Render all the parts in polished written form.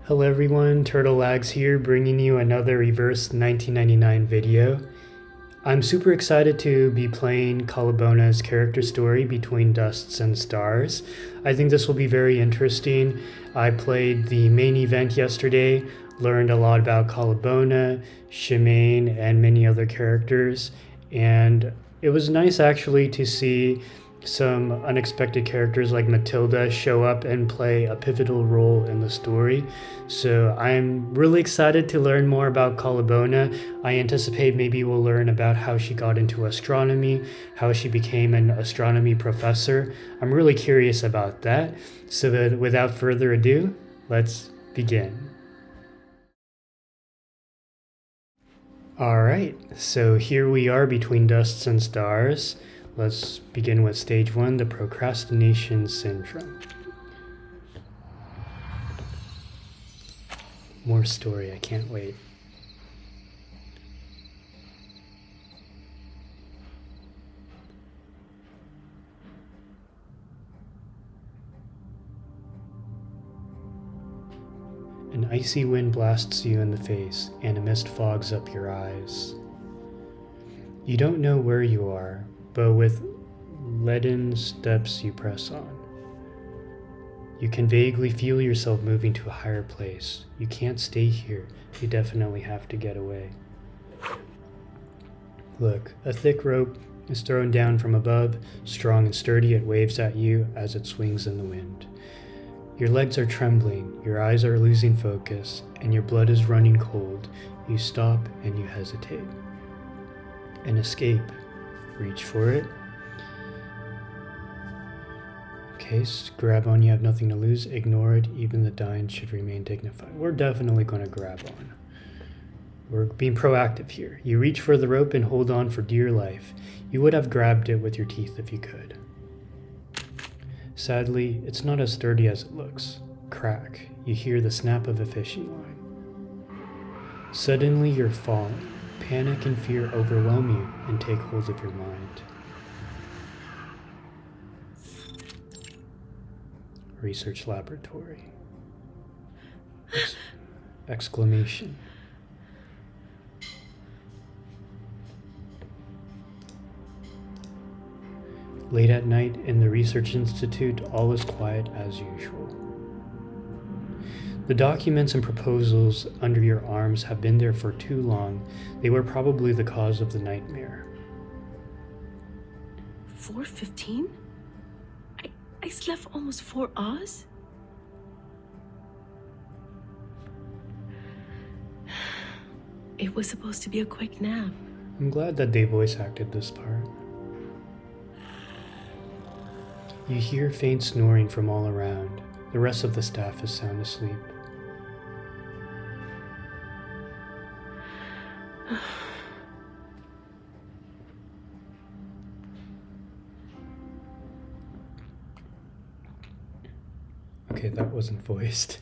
Hello everyone, Turtle Lags here, bringing you another reverse 1999 video. I'm super excited to be playing Kaalaa Baunaa's character story Between Dusts and Stars. I think this will be very interesting. I played the main event yesterday, learned a lot about Kaalaa Baunaa, Shemaine, and many other characters, and it was nice actually to see some unexpected characters like Matilda show up and play a pivotal role in the story. So I'm really excited to learn more about Kaalaa Baunaa. I anticipate maybe we'll learn about how she got into astronomy, how she became an astronomy professor. I'm really curious about that. So without further ado, let's begin. Alright, so here we are Between Dusts and Stars. Let's begin with stage 1, the Procrastination Syndrome. More story, I can't wait. An icy wind blasts you in the face, and a mist fogs up your eyes. You don't know where you are, but with leaden steps you press on. You can vaguely feel yourself moving to a higher place. You can't stay here. You definitely have to get away. Look, a thick rope is thrown down from above. Strong and sturdy, it waves at you as it swings in the wind. Your legs are trembling, your eyes are losing focus, and your blood is running cold. You stop and you hesitate. An escape. Reach for it. Okay, grab on, you have nothing to lose. Ignore it, even the dying should remain dignified. We're definitely going to grab on. We're being proactive here. You reach for the rope and hold on for dear life. You would have grabbed it with your teeth if you could. Sadly, it's not as sturdy as it looks. Crack. You hear the snap of a fishing line. Suddenly you're falling. Panic and fear overwhelm you and take hold of your mind. Research laboratory. Exclamation. Late at night in the Research Institute, all is quiet as usual. The documents and proposals under your arms have been there for too long. They were probably the cause of the nightmare. 4:15? I slept almost 4 hours? It was supposed to be a quick nap. I'm glad that they voice acted this part. You hear faint snoring from all around. The rest of the staff is sound asleep. Okay, that wasn't voiced.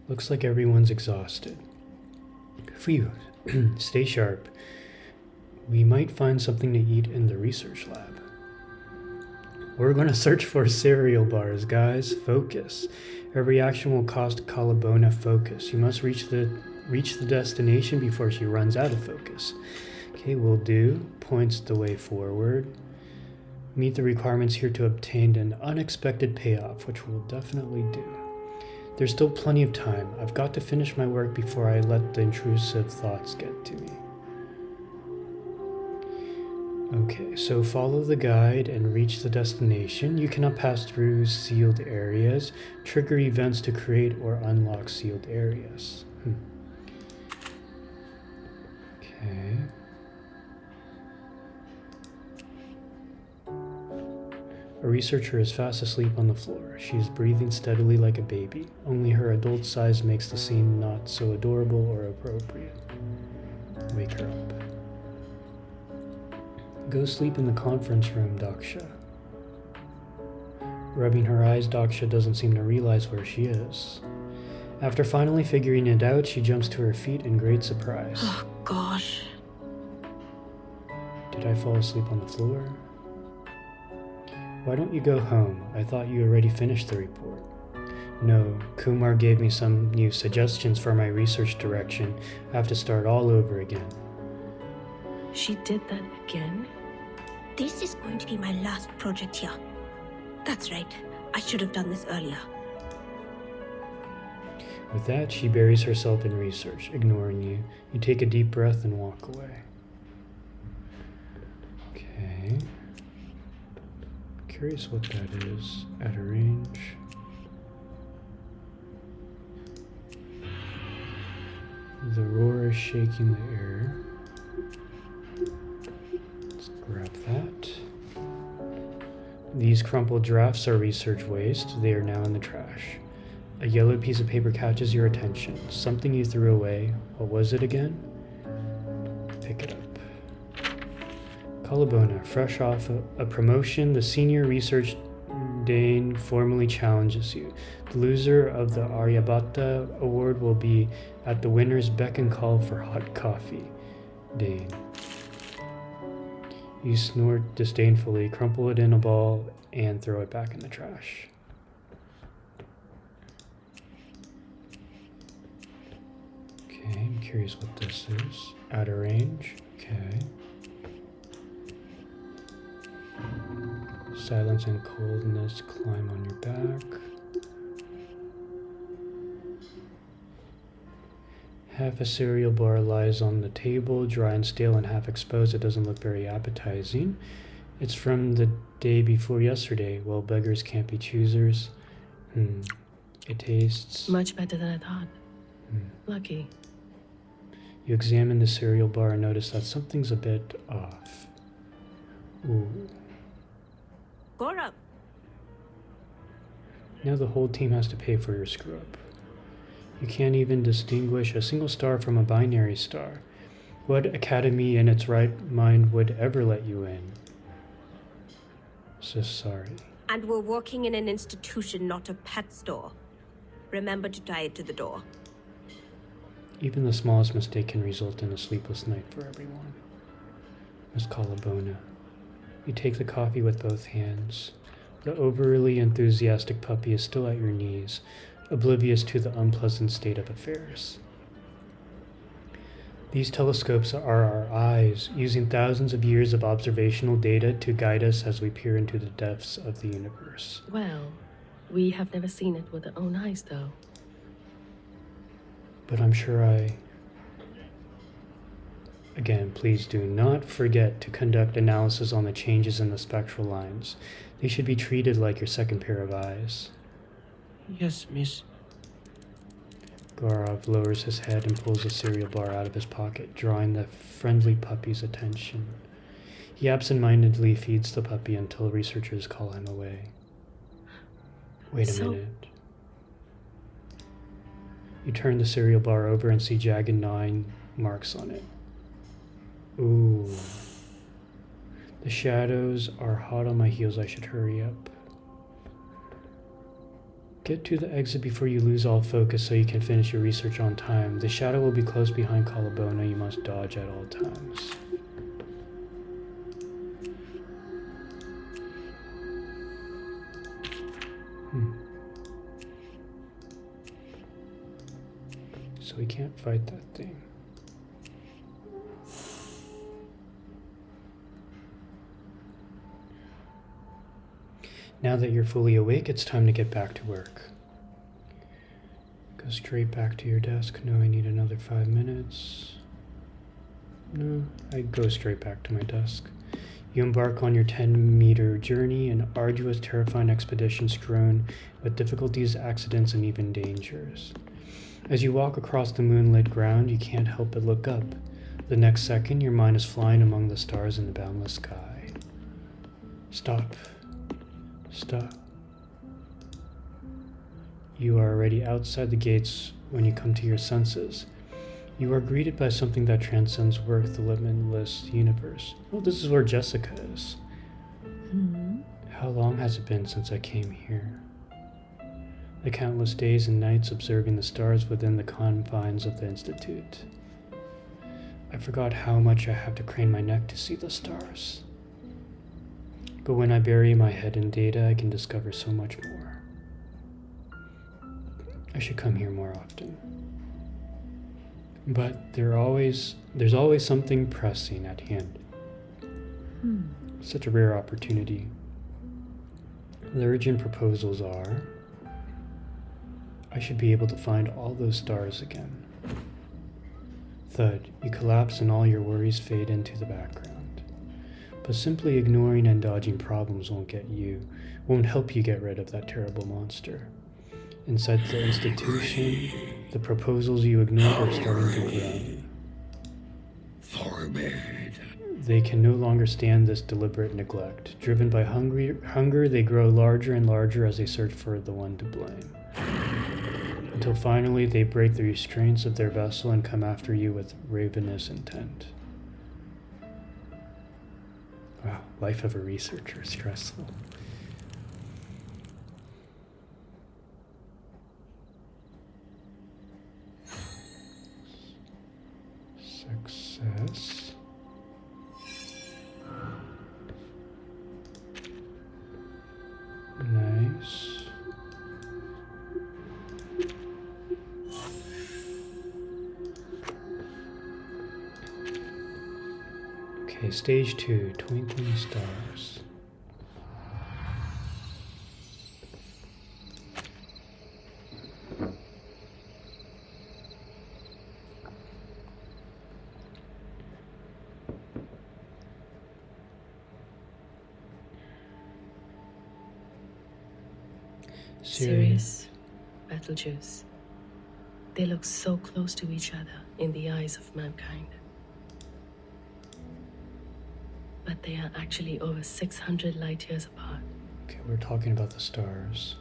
Looks like everyone's exhausted. Phew, stay sharp. We might find something to eat in the research lab. We're gonna search for cereal bars, guys. Focus. Every action will cost Kaalaa Baunaa focus. You must reach the destination before she runs out of focus. Okay, will do. Points the way forward. Meet the requirements here to obtain an unexpected payoff, which we'll definitely do. There's still plenty of time. I've got to finish my work before I let the intrusive thoughts get to me. Okay, so follow the guide and reach the destination. You cannot pass through sealed areas. Trigger events to create or unlock sealed areas. Okay. A researcher is fast asleep on the floor. She is breathing steadily like a baby. Only her adult size makes the scene not so adorable or appropriate. Wake her up. Go sleep in the conference room, Daksha. Rubbing her eyes, Daksha doesn't seem to realize where she is. After finally figuring it out, she jumps to her feet in great surprise. Oh, gosh. Did I fall asleep on the floor? Why don't you go home? I thought you already finished the report. No, Kumar gave me some new suggestions for my research direction. I have to start all over again. She did that again? This is going to be my last project here. That's right. I should have done this earlier. With that, she buries herself in research, ignoring you. You take a deep breath and walk away. Okay. Curious what that is at a range. The roar is shaking the air. Let's grab that. These crumpled drafts are research waste. They are now in the trash. A yellow piece of paper catches your attention. Something you threw away. What was it again? Pick it up. Kaalaa Baunaa, fresh off a promotion, the senior research Dane formally challenges you. The loser of the Aryabhata award will be at the winner's beck and call for hot coffee. Dane. You snort disdainfully, crumple it in a ball, and throw it back in the trash. Okay, I'm curious what this is. Out of range. Okay. Silence and coldness climb on your back. Half a cereal bar lies on the table, dry and stale and half exposed. It doesn't look very appetizing. It's from the day before yesterday. Well, beggars can't be choosers. It tastes... Much better than I thought. Lucky. You examine the cereal bar and notice that something's a bit off. Ooh. Gaurav! Now the whole team has to pay for your screw-up. You can't even distinguish a single star from a binary star. What academy in its right mind would ever let you in? So sorry. And we're working in an institution, not a pet store. Remember to tie it to the door. Even the smallest mistake can result in a sleepless night for everyone. Miss Kaalaa Baunaa. You take the coffee with both hands. The overly enthusiastic puppy is still at your knees, oblivious to the unpleasant state of affairs. These telescopes are our eyes, using thousands of years of observational data to guide us as we peer into the depths of the universe. Well, we have never seen it with our own eyes, though. But I'm sure Again, please do not forget to conduct analysis on the changes in the spectral lines. They should be treated like your second pair of eyes. Yes, miss. Gaurav lowers his head and pulls a cereal bar out of his pocket, drawing the friendly puppy's attention. He absentmindedly feeds the puppy until researchers call him away. Wait a minute. You turn the cereal bar over and see jagged gnawing marks on it. Ooh. The shadows are hot on my heels. I should hurry up. Get to the exit before you lose all focus so you can finish your research on time. The shadow will be close behind Kaalaa Baunaa. You must dodge at all times. So we can't fight that thing. Now that you're fully awake, it's time to get back to work. Go straight back to your desk. No, I need another 5 minutes. No, I go straight back to my desk. You embark on your 10-meter journey, an arduous, terrifying expedition strewn with difficulties, accidents, and even dangers. As you walk across the moonlit ground, you can't help but look up. The next second, your mind is flying among the stars in the boundless sky. Stop. Stop. You are already outside the gates when you come to your senses. You are greeted by something that transcends work, the limitless universe. Oh, this is where Jessica is. How long has it been since I came here? The countless days and nights observing the stars within the confines of the Institute. I forgot how much I have to crane my neck to see the stars. But when I bury my head in data, I can discover so much more. I should come here more often. But there's always something pressing at hand. Such a rare opportunity. The urgent proposals are, I should be able to find all those stars again. Thud, you collapse and all your worries fade into the background. But simply ignoring and dodging problems won't help you get rid of that terrible monster. Inside the institution, the proposals you ignored are starting to grow. Forbid. They can no longer stand this deliberate neglect. Driven by hunger, they grow larger and larger as they search for the one to blame. Until finally they break the restraints of their vessel and come after you with ravenous intent. Wow, life of a researcher, stressful. Success. Nice. Okay, stage 2, Twinkling Stars. Sirius, Betelgeuse. They look so close to each other in the eyes of mankind. But they are actually over 600 light years apart. Okay, we're talking about the stars.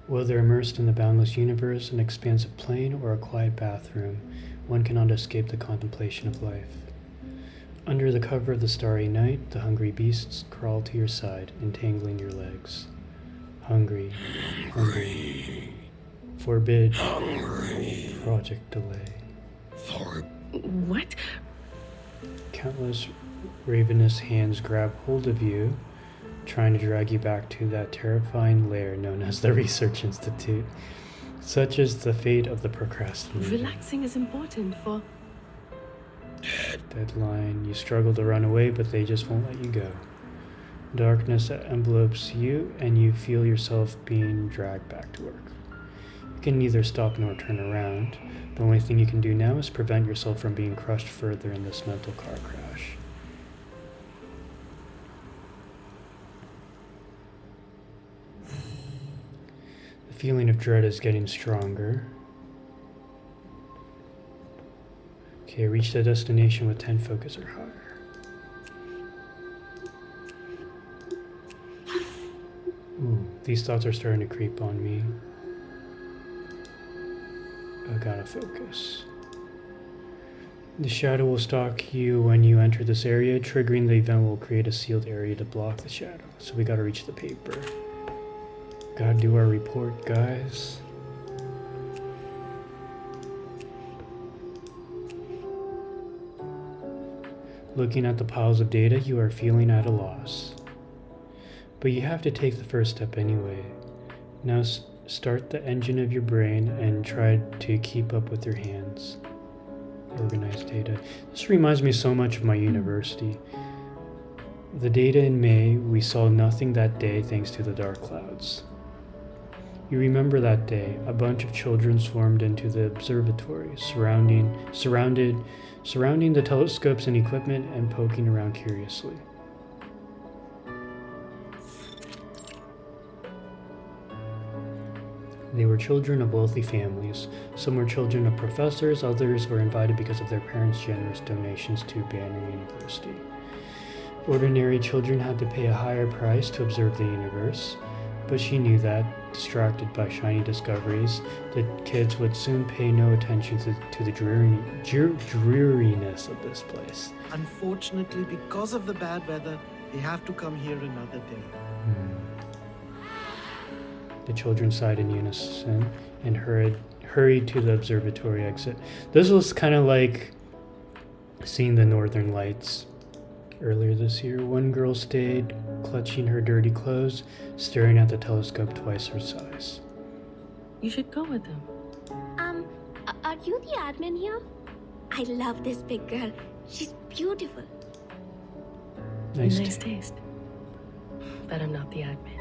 Whether immersed in the boundless universe, an expansive plain, or a quiet bathroom, one cannot escape the contemplation of life. Under the cover of the starry night, the hungry beasts crawl to your side, entangling your legs. Hungry. Forbid. Project delay. What? Countless ravenous hands grab hold of you, trying to drag you back to that terrifying lair known as the Research Institute. Such is the fate of the procrastinator. Relaxing is important for... Deadline. You struggle to run away, but they just won't let you go. Darkness envelopes you, and you feel yourself being dragged back to work. You can neither stop nor turn around. The only thing you can do now is prevent yourself from being crushed further in this mental car crash. The feeling of dread is getting stronger. Okay, reach the destination with 10 focus or higher. Ooh, these thoughts are starting to creep on me. I gotta focus. The shadow will stalk you when you enter this area. Triggering the event will create a sealed area to block the shadow. So we gotta reach the paper. Gotta do our report, guys. Looking at the piles of data, you are feeling at a loss. But you have to take the first step anyway. Now start the engine of your brain and try to keep up with your hands. Organize data. This reminds me so much of my university. The data in May, we saw nothing that day thanks to the dark clouds. You remember that day, a bunch of children swarmed into the observatory, surrounding the telescopes and equipment and poking around curiously. They were children of wealthy families. Some were children of professors, others were invited because of their parents' generous donations to Banner University. Ordinary children had to pay a higher price to observe the universe, but she knew that, distracted by shiny discoveries, the kids would soon pay no attention to the dreariness of this place. Unfortunately, because of the bad weather, they have to come here another day. The children sighed in unison and hurried to the observatory exit. This was kind of like seeing the Northern Lights earlier this year. One girl stayed, clutching her dirty clothes, staring at the telescope twice her size. You should go with them. Are you the admin here? I love this big girl. She's beautiful. Nice taste. But I'm not the admin.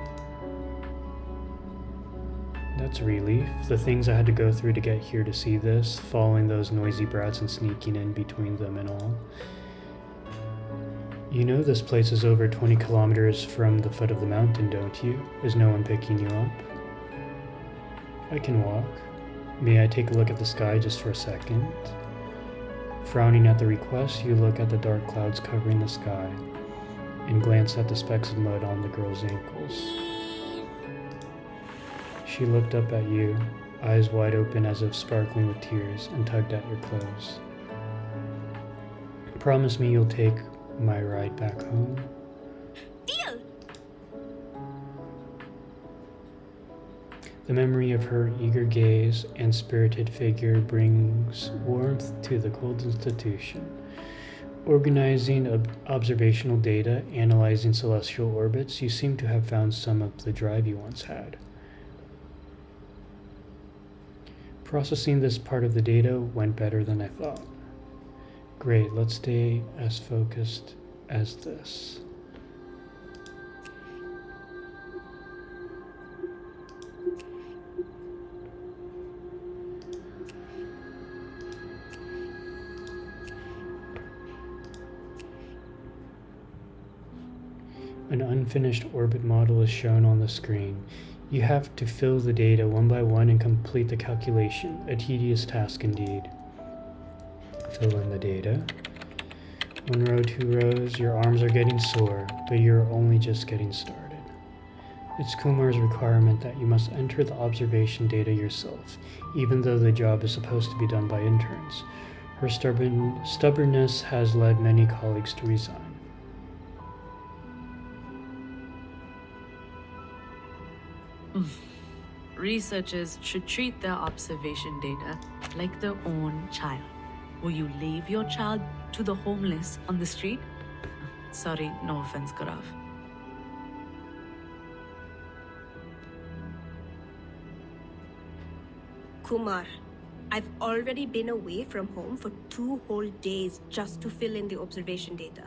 That's a relief. The things I had to go through to get here to see this, following those noisy brats and sneaking in between them and all. You know this place is over 20 kilometers from the foot of the mountain, don't you? Is no one picking you up? I can walk. May I take a look at the sky just for a second? Frowning at the request, you look at the dark clouds covering the sky and glance at the specks of mud on the girl's ankles. She looked up at you, eyes wide open as if sparkling with tears, and tugged at your clothes. Promise me you'll take my ride back home. Deal! The memory of her eager gaze and spirited figure brings warmth to the cold institution. Organizing observational data, analyzing celestial orbits, you seem to have found some of the drive you once had. Processing this part of the data went better than I thought. Great, let's stay as focused as this. An unfinished orbit model is shown on the screen. You have to fill the data one by one and complete the calculation, a tedious task indeed. Fill in the data. 1 row, 2 rows, your arms are getting sore, but you're only just getting started. It's Kumar's requirement that you must enter the observation data yourself, even though the job is supposed to be done by interns. Her stubbornness has led many colleagues to resign. Researchers should treat their observation data like their own child. Will you leave your child to the homeless on the street? Sorry, no offense, Gaurav. Kumar, I've already been away from home for 2 whole days just to fill in the observation data.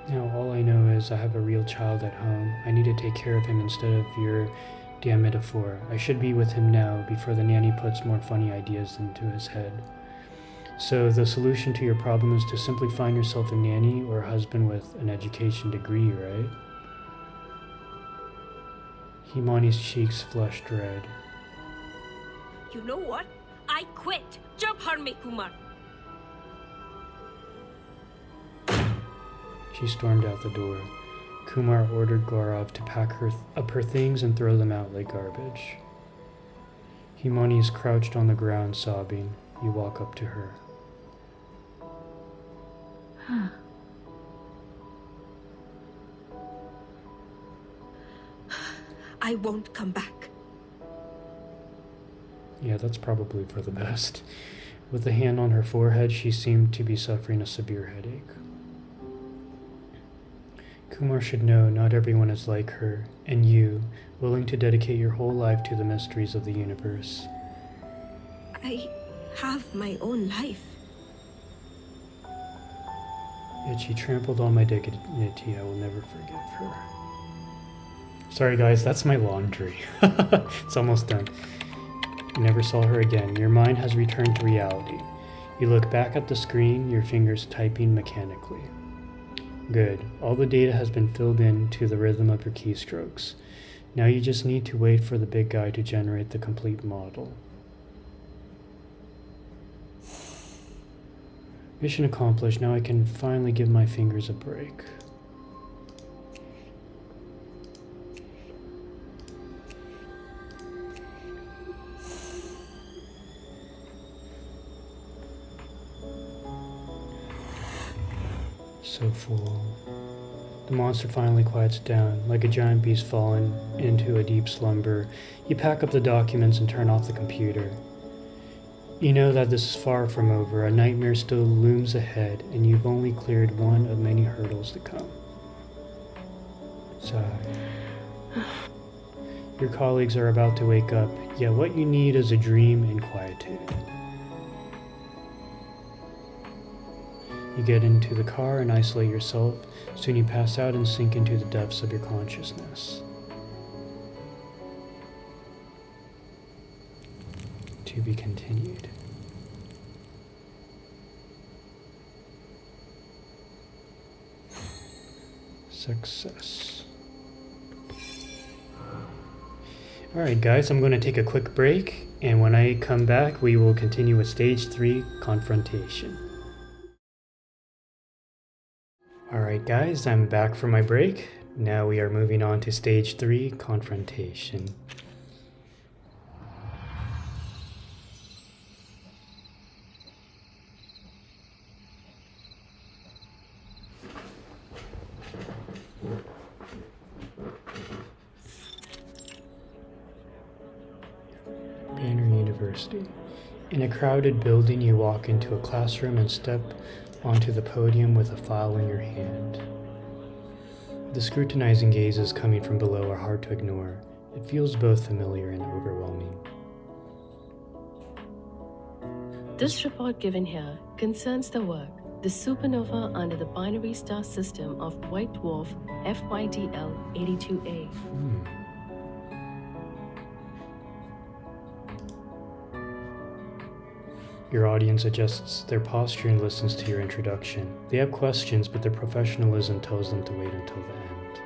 Now, all I know is I have a real child at home. I need to take care of him instead of your damn metaphor. I should be with him now before the nanny puts more funny ideas into his head. So the solution to your problem is to simply find yourself a nanny or a husband with an education degree, right? Himani's cheeks flushed red. You know what? I quit. Jab har me, Kumar. She stormed out the door. Kumar ordered Gaurav to pack up her things and throw them out like garbage. Himani is crouched on the ground, sobbing. You walk up to her. I won't come back. Yeah, that's probably for the best. With a hand on her forehead, she seemed to be suffering a severe headache. Kumar should know not everyone is like her, and you, willing to dedicate your whole life to the mysteries of the universe. I have my own life. Yet she trampled on my dignity. I will never forgive her. Sorry guys, that's my laundry. It's almost done. You never saw her again. Your mind has returned to reality. You look back at the screen, your fingers typing mechanically. Good. All the data has been filled in to the rhythm of your keystrokes. Now you just need to wait for the big guy to generate the complete model. Mission accomplished. Now I can finally give my fingers a break. So full. The monster finally quiets down, like a giant beast fallen into a deep slumber. You pack up the documents and turn off the computer. You know that this is far from over. A nightmare still looms ahead, and you've only cleared one of many hurdles to come. Sigh. Your colleagues are about to wake up, yet what you need is a dream and quietude. You get into the car and isolate yourself. Soon you pass out and sink into the depths of your consciousness. To be continued. Success. Alright guys, I'm going to take a quick break, and when I come back we will continue with Stage 3, Confrontation. Alright guys, I'm back from my break. Now we are moving on to Stage 3, Confrontation. University. In a crowded building, you walk into a classroom and step onto the podium with a file in your hand. The scrutinizing gazes coming from below are hard to ignore. It feels both familiar and overwhelming. This report given here concerns the work, the supernova under the binary star system of white dwarf FYDL 82A. Your audience adjusts their posture and listens to your introduction. They have questions, but their professionalism tells them to wait until the end.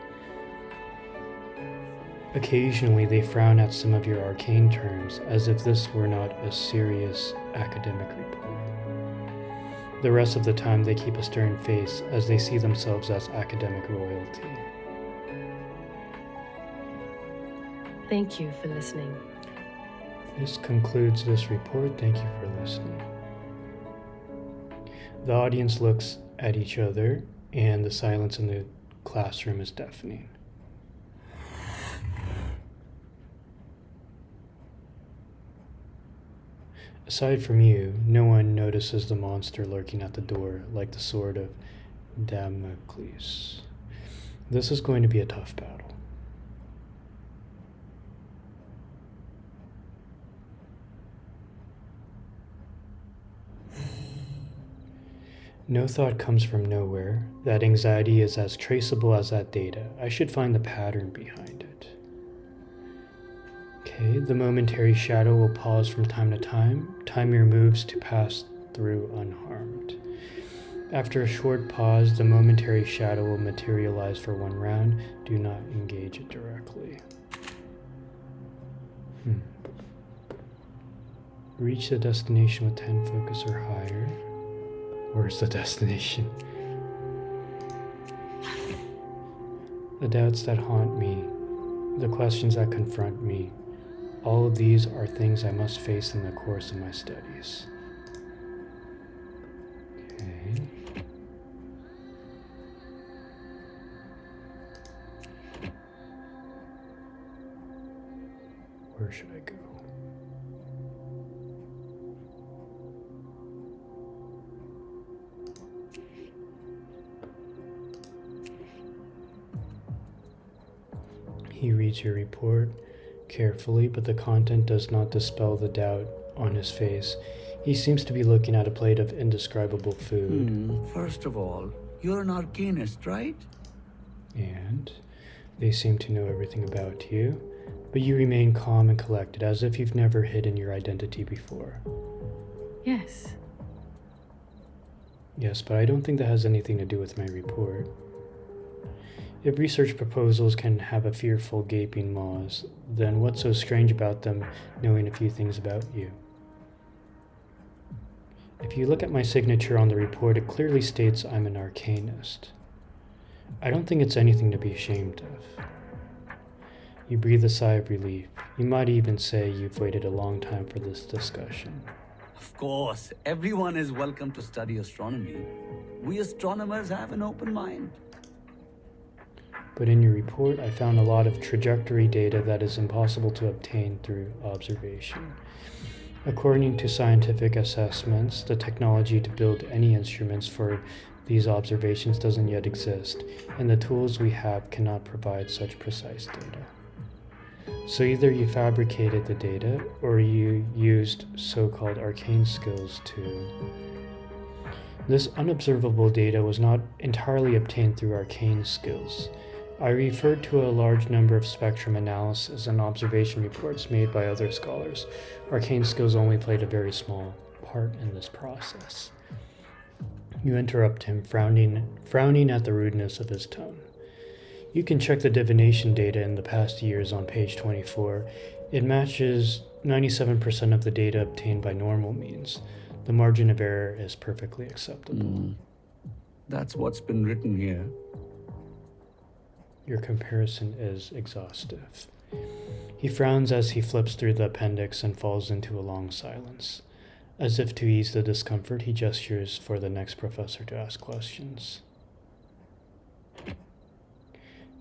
Occasionally, they frown at some of your arcane terms, as if this were not a serious academic report. The rest of the time, they keep a stern face, as they see themselves as academic royalty. Thank you for listening. This concludes this report. Thank you for listening. The audience looks at each other, and the silence in the classroom is deafening. Aside from you, no one notices the monster lurking at the door, like the sword of Damocles. This is going to be a tough battle. No thought comes from nowhere. That anxiety is as traceable as that data. I should find the pattern behind it. Okay, the momentary shadow will pause from time to time. Time your moves to pass through unharmed. After a short pause, the momentary shadow will materialize for one round. Do not engage it directly. Reach the destination with 10 focus or higher. Where's the destination? The doubts that haunt me, the questions that confront me, all of these are things I must face in the course of my studies. Okay. Where should I go? He reads your report carefully, but the content does not dispel the doubt on his face. He seems to be looking at a plate of indescribable food. First of all, you're an arcanist, right? And they seem to know everything about you, but you remain calm and collected, as if you've never hidden your identity before. Yes. Yes, but I don't think that has anything to do with my report. If research proposals can have a fearful gaping maws, then what's so strange about them knowing a few things about you? If you look at my signature on the report, it clearly states I'm an arcanist. I don't think it's anything to be ashamed of. You breathe a sigh of relief. You might even say you've waited a long time for this discussion. Of course, everyone is welcome to study astronomy. We astronomers have an open mind. But in your report, I found a lot of trajectory data that is impossible to obtain through observation. According to scientific assessments, the technology to build any instruments for these observations doesn't yet exist, and the tools we have cannot provide such precise data. So either you fabricated the data, or you used so-called arcane skills to... This unobservable data was not entirely obtained through arcane skills. I referred to a large number of spectrum analysis and observation reports made by other scholars. Arcane skills only played a very small part in this process. You interrupt him, frowning at the rudeness of his tone. You can check the divination data in the past years on page 24. It matches 97% of the data obtained by normal means. The margin of error is perfectly acceptable. That's what's been written here. Your comparison is exhaustive. He frowns as he flips through the appendix and falls into a long silence. As if to ease the discomfort, he gestures for the next professor to ask questions.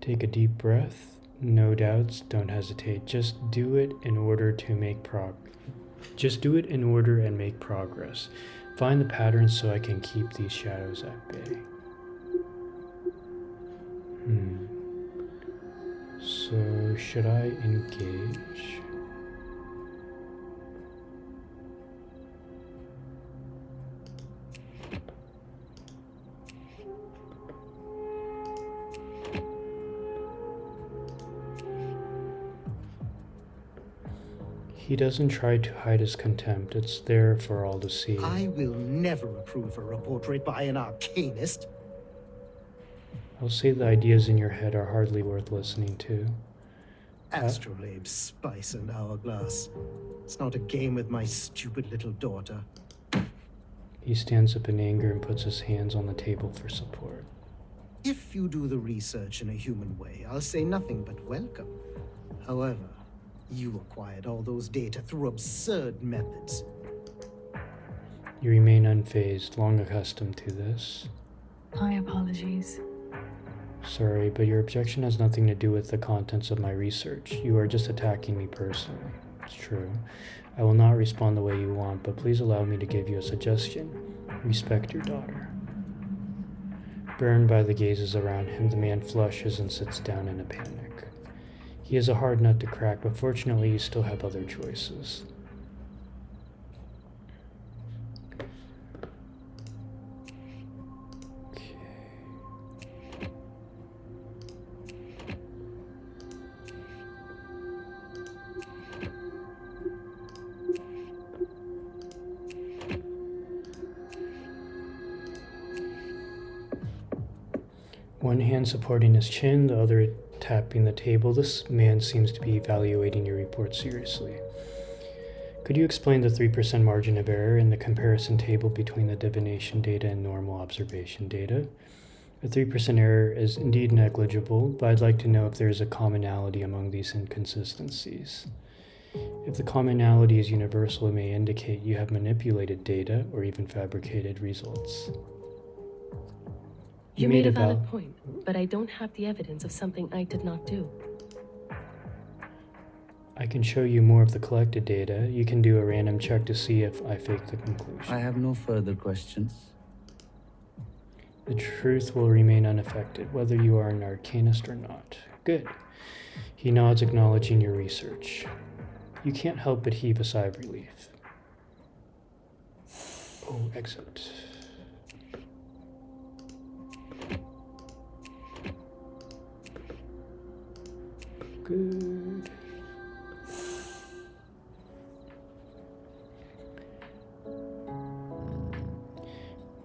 Take a deep breath. No doubts, don't hesitate. Just do it in order and make progress. Find the patterns so I can keep these shadows at bay. So, should I engage? He doesn't try to hide his contempt. It's there for all to see. I will never approve a portrait by an arcanist. I'll say the ideas in your head are hardly worth listening to. Astrolabe, spice, and hourglass. It's not a game with my stupid little daughter. He stands up in anger and puts his hands on the table for support. If you do the research in a human way, I'll say nothing but welcome. However, you acquired all those data through absurd methods. You remain unfazed, long accustomed to this. My apologies. Sorry, but your objection has nothing to do with the contents of my research. You are just attacking me personally. It's true. I will not respond the way you want, but please allow me to give you a suggestion. Respect your daughter. Burned by the gazes around him, the man flushes and sits down in a panic. He is a hard nut to crack, but fortunately you still have other choices. Okay. One hand supporting his chin, the other tapping the table. This man seems to be evaluating your report seriously. Could you explain the 3% margin of error in the comparison table between the divination data and normal observation data? A 3% error is indeed negligible, but I'd like to know if there is a commonality among these inconsistencies. If the commonality is universal, it may indicate you have manipulated data or even fabricated results. You made a valid point, but I don't have the evidence of something I did not do. I can show you more of the collected data. You can do a random check to see if I faked the conclusion. I have no further questions. The truth will remain unaffected, whether you are an arcanist or not. Good. He nods, acknowledging your research. You can't help but heave a sigh of relief. Oh, exit. Good.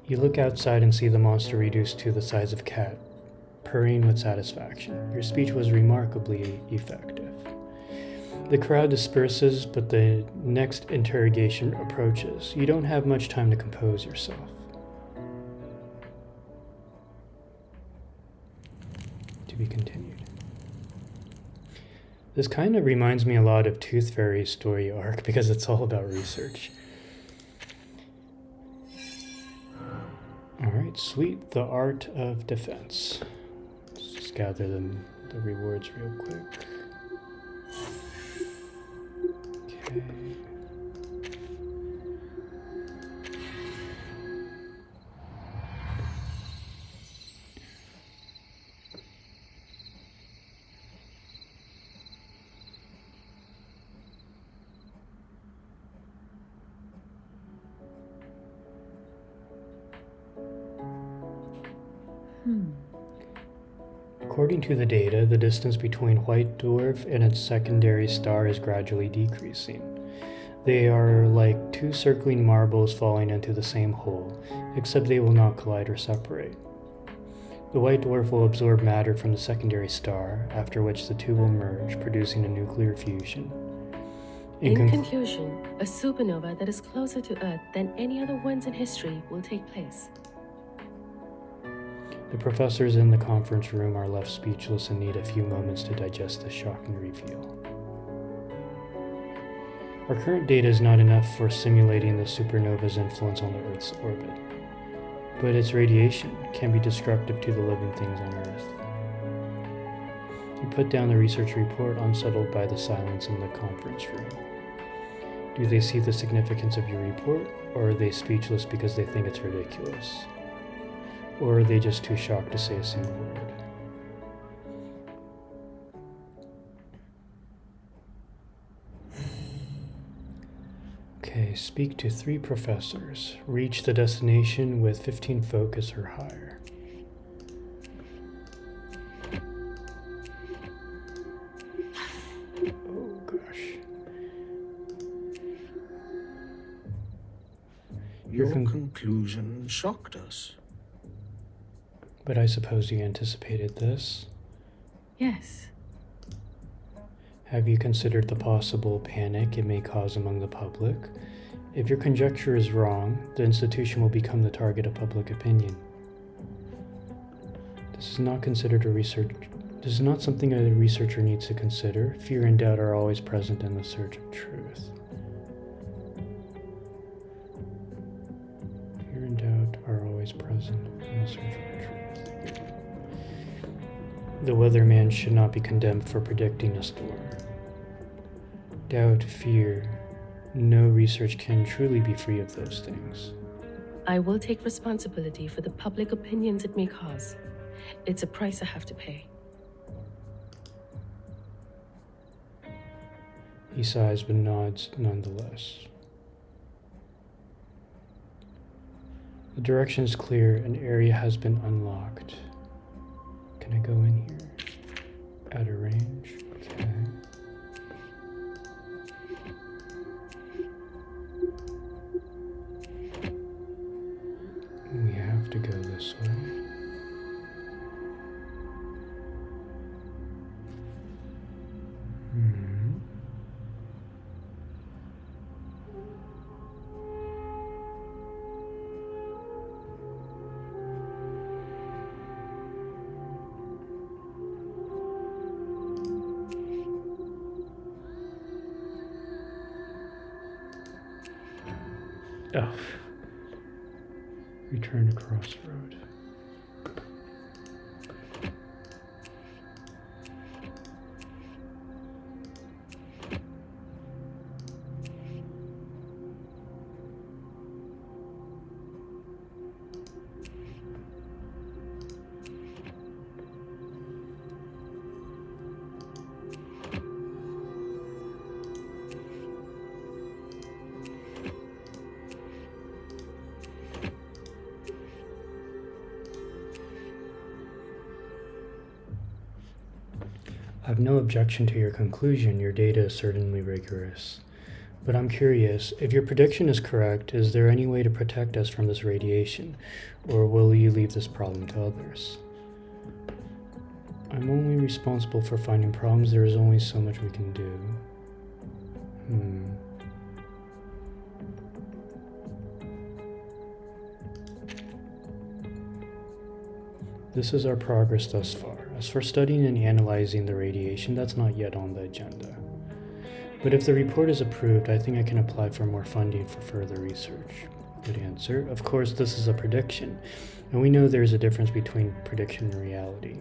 You look outside and see the monster reduced to the size of a cat, purring with satisfaction. Your speech was remarkably effective. The crowd disperses, but the next interrogation approaches. You don't have much time to compose yourself. To be continued. This kind of reminds me a lot of Tooth Fairy's story arc because it's all about research. Alright, sweet. The art of defense. Let's just gather the rewards real quick. Okay. According to the data, the distance between White Dwarf and its secondary star is gradually decreasing. They are like two circling marbles falling into the same hole, except they will not collide or separate. The white dwarf will absorb matter from the secondary star, after which the two will merge, producing a nuclear fusion. In conclusion, a supernova that is closer to Earth than any other ones in history will take place. The professors in the conference room are left speechless and need a few moments to digest this shocking reveal. Our current data is not enough for simulating the supernova's influence on the Earth's orbit, but its radiation can be destructive to the living things on Earth. You put down the research report, unsettled by the silence in the conference room. Do they see the significance of your report, or are they speechless because they think it's ridiculous? Or are they just too shocked to say a single word? Okay, speak to 3 professors. Reach the destination with 15 focus or higher. Oh gosh. Your conclusion shocked us. But I suppose you anticipated this. Yes. Have you considered the possible panic it may cause among the public? If your conjecture is wrong, the institution will become the target of public opinion. This is not considered a research. This is not something a researcher needs to consider. Fear and doubt are always present in the search of truth. Fear and doubt are always present in the search of truth. The weatherman should not be condemned for predicting a storm. Doubt, fear, no research can truly be free of those things. I will take responsibility for the public opinions it may cause. It's a price I have to pay. He sighs but nods nonetheless. The direction is clear. An area has been unlocked. Can I go in here? Out of range? Okay. We have to go this way. Oh. Return to crossroad. I have no objection to your conclusion. Your data is certainly rigorous. But I'm curious, if your prediction is correct, is there any way to protect us from this radiation? Or will you leave this problem to others? I'm only responsible for finding problems. There is only so much we can do. This is our progress thus far. As for studying and analyzing the radiation, that's not yet on the agenda. But if the report is approved, I think I can apply for more funding for further research. Good answer. Of course, this is a prediction, and we know there's a difference between prediction and reality.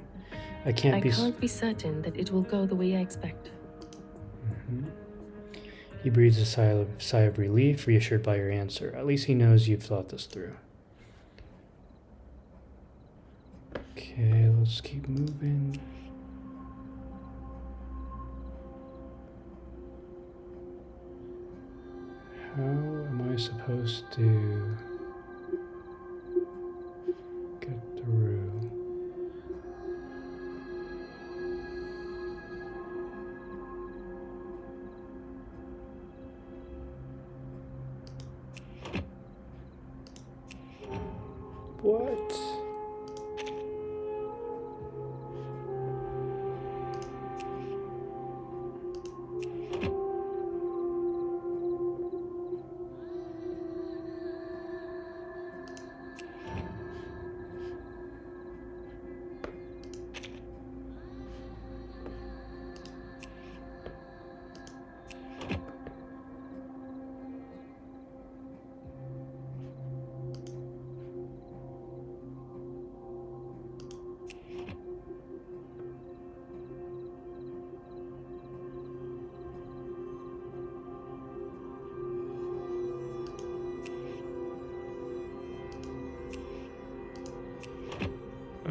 I can't be certain that it will go the way I expect. He breathes a sigh of relief, reassured by your answer. At least he knows you've thought this through. Okay, let's keep moving. How am I supposed to get through? What?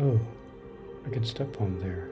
Oh, I could step on there.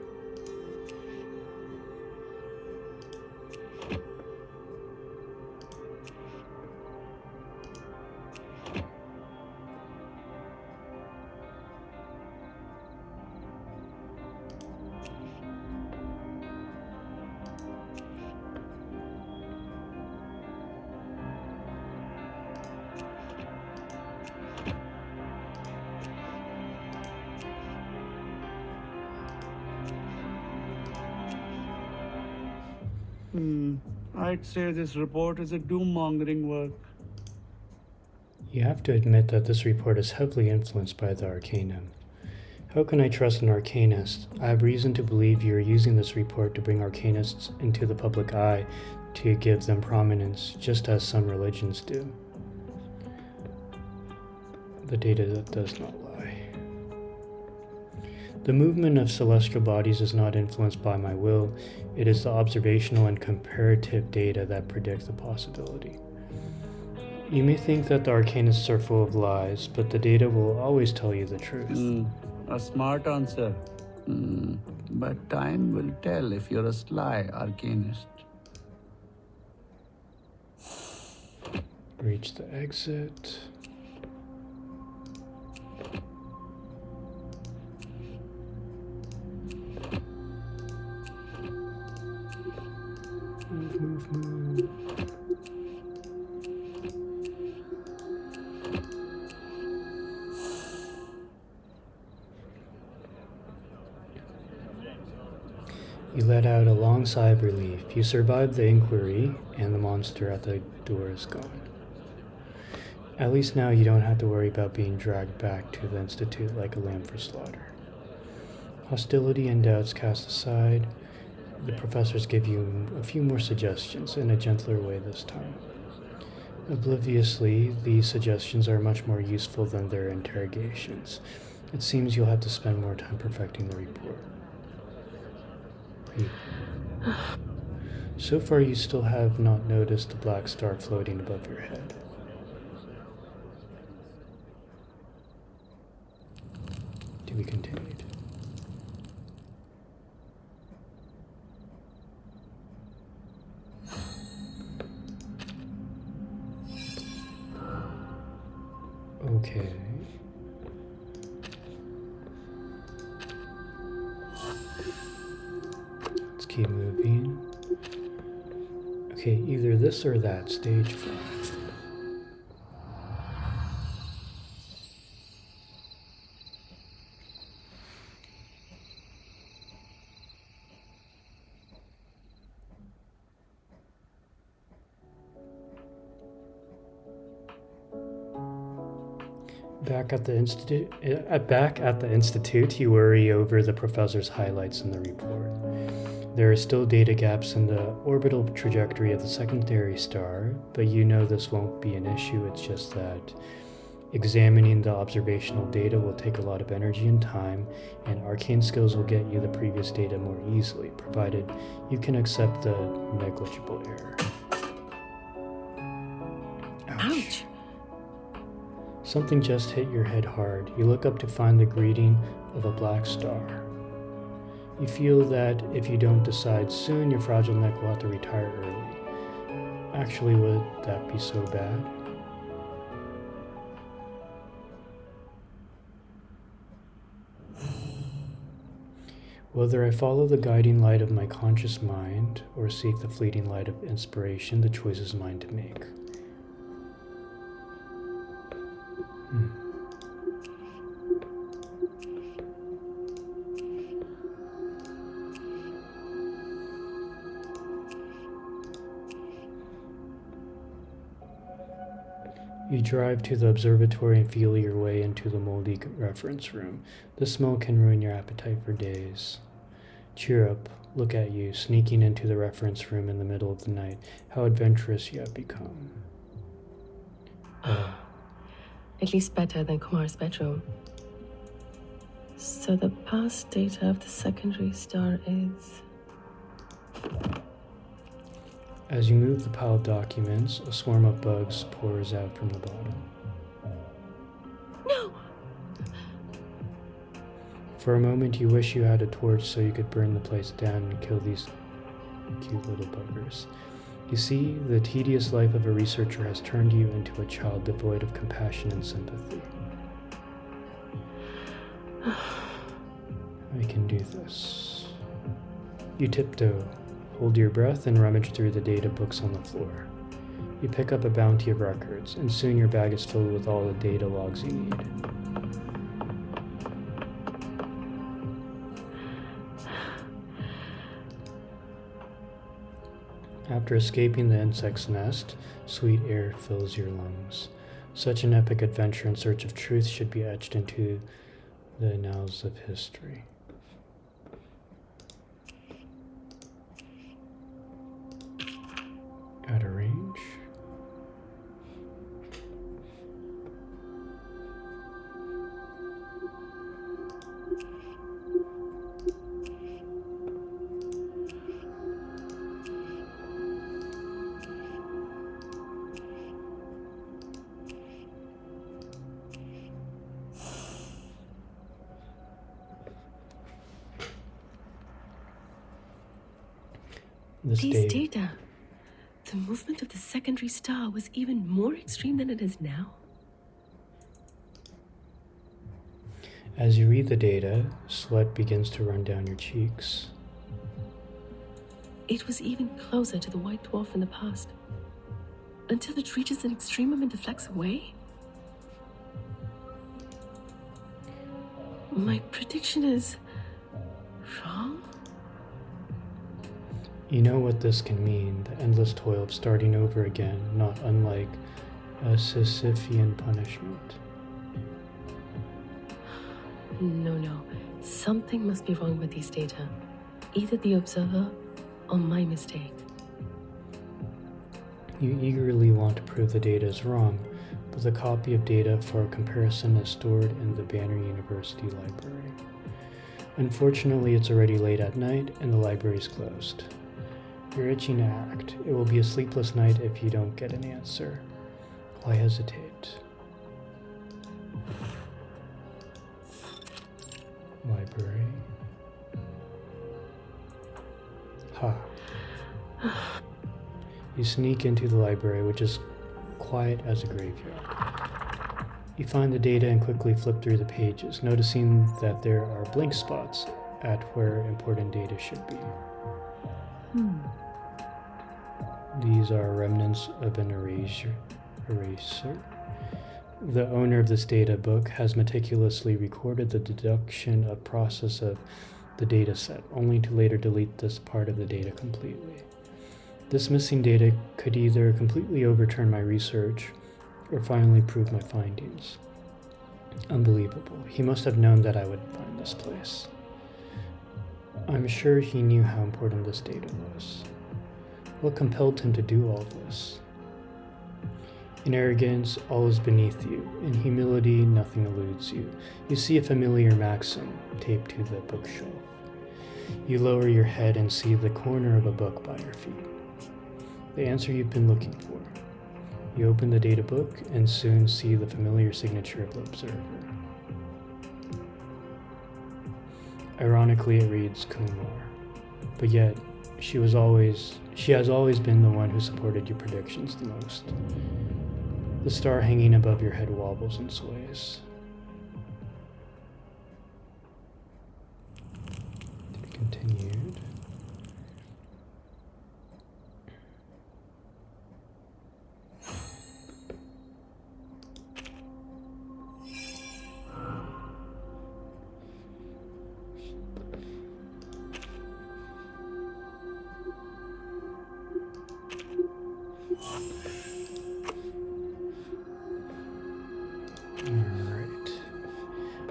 I'd say this report is a doom-mongering work. You have to admit that this report is heavily influenced by the Arcanum. How can I trust an Arcanist? I have reason to believe you are using this report to bring Arcanists into the public eye, to give them prominence, just as some religions do. The data that does not lie. The movement of celestial bodies is not influenced by my will. It is the observational and comparative data that predict the possibility. You may think that the Arcanists are full of lies, but the data will always tell you the truth. A smart answer. But time will tell if you're a sly Arcanist. Reach the exit. Move. You let out a long sigh of relief. You survived the inquiry, and the monster at the door is gone. At least now you don't have to worry about being dragged back to the Institute like a lamb for slaughter. Hostility and doubts cast aside, the professors give you a few more suggestions in a gentler way this time. Obliviously, these suggestions are much more useful than their interrogations. It seems you'll have to spend more time perfecting the report. So far, you still have not noticed the black star floating above your head. To be continued. Okay. Let's keep moving. Okay, either this or that, stage 5. Back at the institute, you worry over the professor's highlights in the report. There are still data gaps in the orbital trajectory of the secondary star, but you know this won't be an issue. It's just that examining the observational data will take a lot of energy and time, and arcane skills will get you the previous data more easily, provided you can accept the negligible error. Ouch. Something just hit your head hard. You look up to find the greeting of a black star. You feel that if you don't decide soon, your fragile neck will have to retire early. Actually, would that be so bad? Whether I follow the guiding light of my conscious mind or seek the fleeting light of inspiration, the choice is mine to make. You drive to the observatory and feel your way into the moldy reference room. The smell can ruin your appetite for days. Cheer up, look at you, sneaking into the reference room in the middle of the night. How adventurous you have become. At least better than Kumar's bedroom. So the past data of the secondary star is... As you move the pile of documents, a swarm of bugs pours out from the bottom. No! For a moment, you wish you had a torch so you could burn the place down and kill these cute little buggers. You see, the tedious life of a researcher has turned you into a child devoid of compassion and sympathy. I can do this. You tiptoe, hold your breath, and rummage through the data books on the floor. You pick up a bounty of records, and soon your bag is filled with all the data logs you need. After escaping the insect's nest, sweet air fills your lungs. Such an epic adventure in search of truth should be etched into the annals of history. Out of range. These data. The movement of the secondary star was even more extreme than it is now. As you read the data, sweat begins to run down your cheeks. It was even closer to the white dwarf in the past. Until it reaches an extremum and deflects away? My prediction is wrong? You know what this can mean, the endless toil of starting over again, not unlike a Sisyphean punishment. No. Something must be wrong with these data. Either the observer or my mistake. You eagerly want to prove the data is wrong, but the copy of data for comparison is stored in the Banner University library. Unfortunately, it's already late at night and the library is closed. You're itching to act. It will be a sleepless night if you don't get an answer. Why hesitate? Library. Ha. You sneak into the library, which is quiet as a graveyard. You find the data and quickly flip through the pages, noticing that there are blank spots at where important data should be. These are remnants of an eraser. The owner of this data book has meticulously recorded the deduction of process of the data set, only to later delete this part of the data completely. This missing data could either completely overturn my research or finally prove my findings. Unbelievable. He must have known that I would find this place. I'm sure he knew how important this data was. What compelled him to do all this? In arrogance, all is beneath you. In humility, nothing eludes you. You see a familiar maxim taped to the bookshelf. You lower your head and see the corner of a book by your feet. The answer you've been looking for. You open the data book and soon see the familiar signature of the observer. Ironically, it reads Kumar, but yet she has always been the one who supported your predictions the most. The star hanging above your head wobbles and sways. Continued.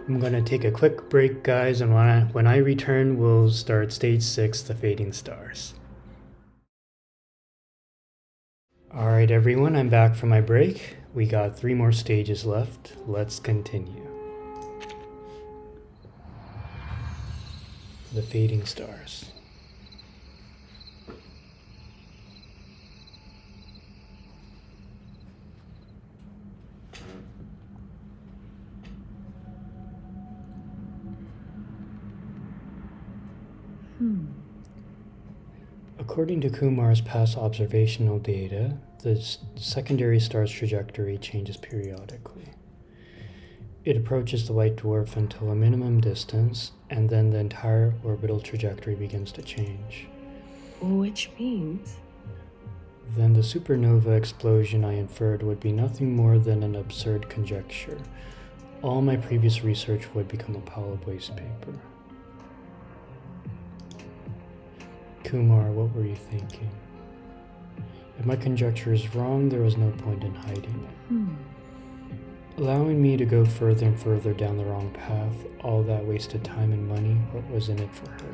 I'm gonna take a quick break, guys, and when I return, we'll start Stage 6, The Fading Stars. Alright everyone, I'm back from my break. We got 3 more stages left. Let's continue. The Fading Stars. According to Kumar's past observational data, the secondary star's trajectory changes periodically. It approaches the white dwarf until a minimum distance, and then the entire orbital trajectory begins to change. Which means? Then the supernova explosion I inferred would be nothing more than an absurd conjecture. All my previous research would become a pile of waste paper. Kumar, what were you thinking? If my conjecture is wrong, there was no point in hiding it. Allowing me to go further and further down the wrong path, all that wasted time and money, what was in it for her?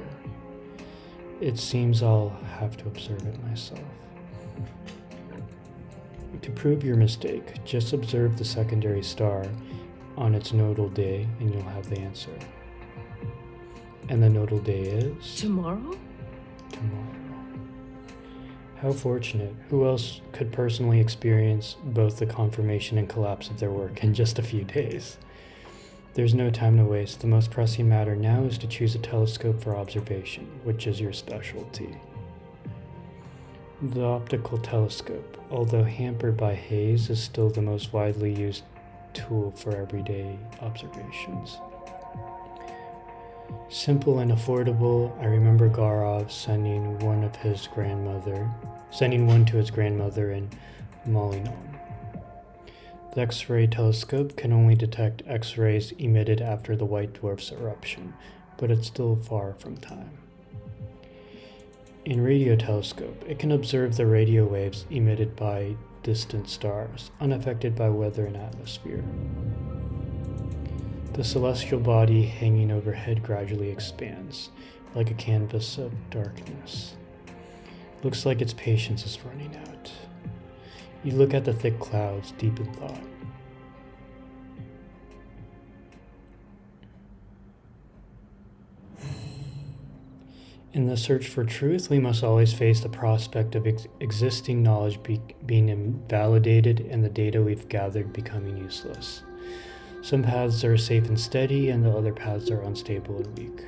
It seems I'll have to observe it myself. To prove your mistake, just observe the secondary star on its nodal day and you'll have the answer. And the nodal day is? Tomorrow? Tomorrow. How fortunate. Who else could personally experience both the confirmation and collapse of their work in just a few days? There's no time to waste. The most pressing matter now is to choose a telescope for observation, which is your specialty. The optical telescope, although hampered by haze, is still the most widely used tool for everyday observations. Simple and affordable, I remember Gaurav sending one to his grandmother in Malinom. The X-ray telescope can only detect X-rays emitted after the white dwarf's eruption, but it's still far from time. In radio telescope, it can observe the radio waves emitted by distant stars, unaffected by weather and atmosphere. The celestial body hanging overhead gradually expands, like a canvas of darkness. Looks like its patience is running out. You look at the thick clouds, deep in thought. In the search for truth, we must always face the prospect of existing knowledge being invalidated and the data we've gathered becoming useless. Some paths are safe and steady, and the other paths are unstable and weak.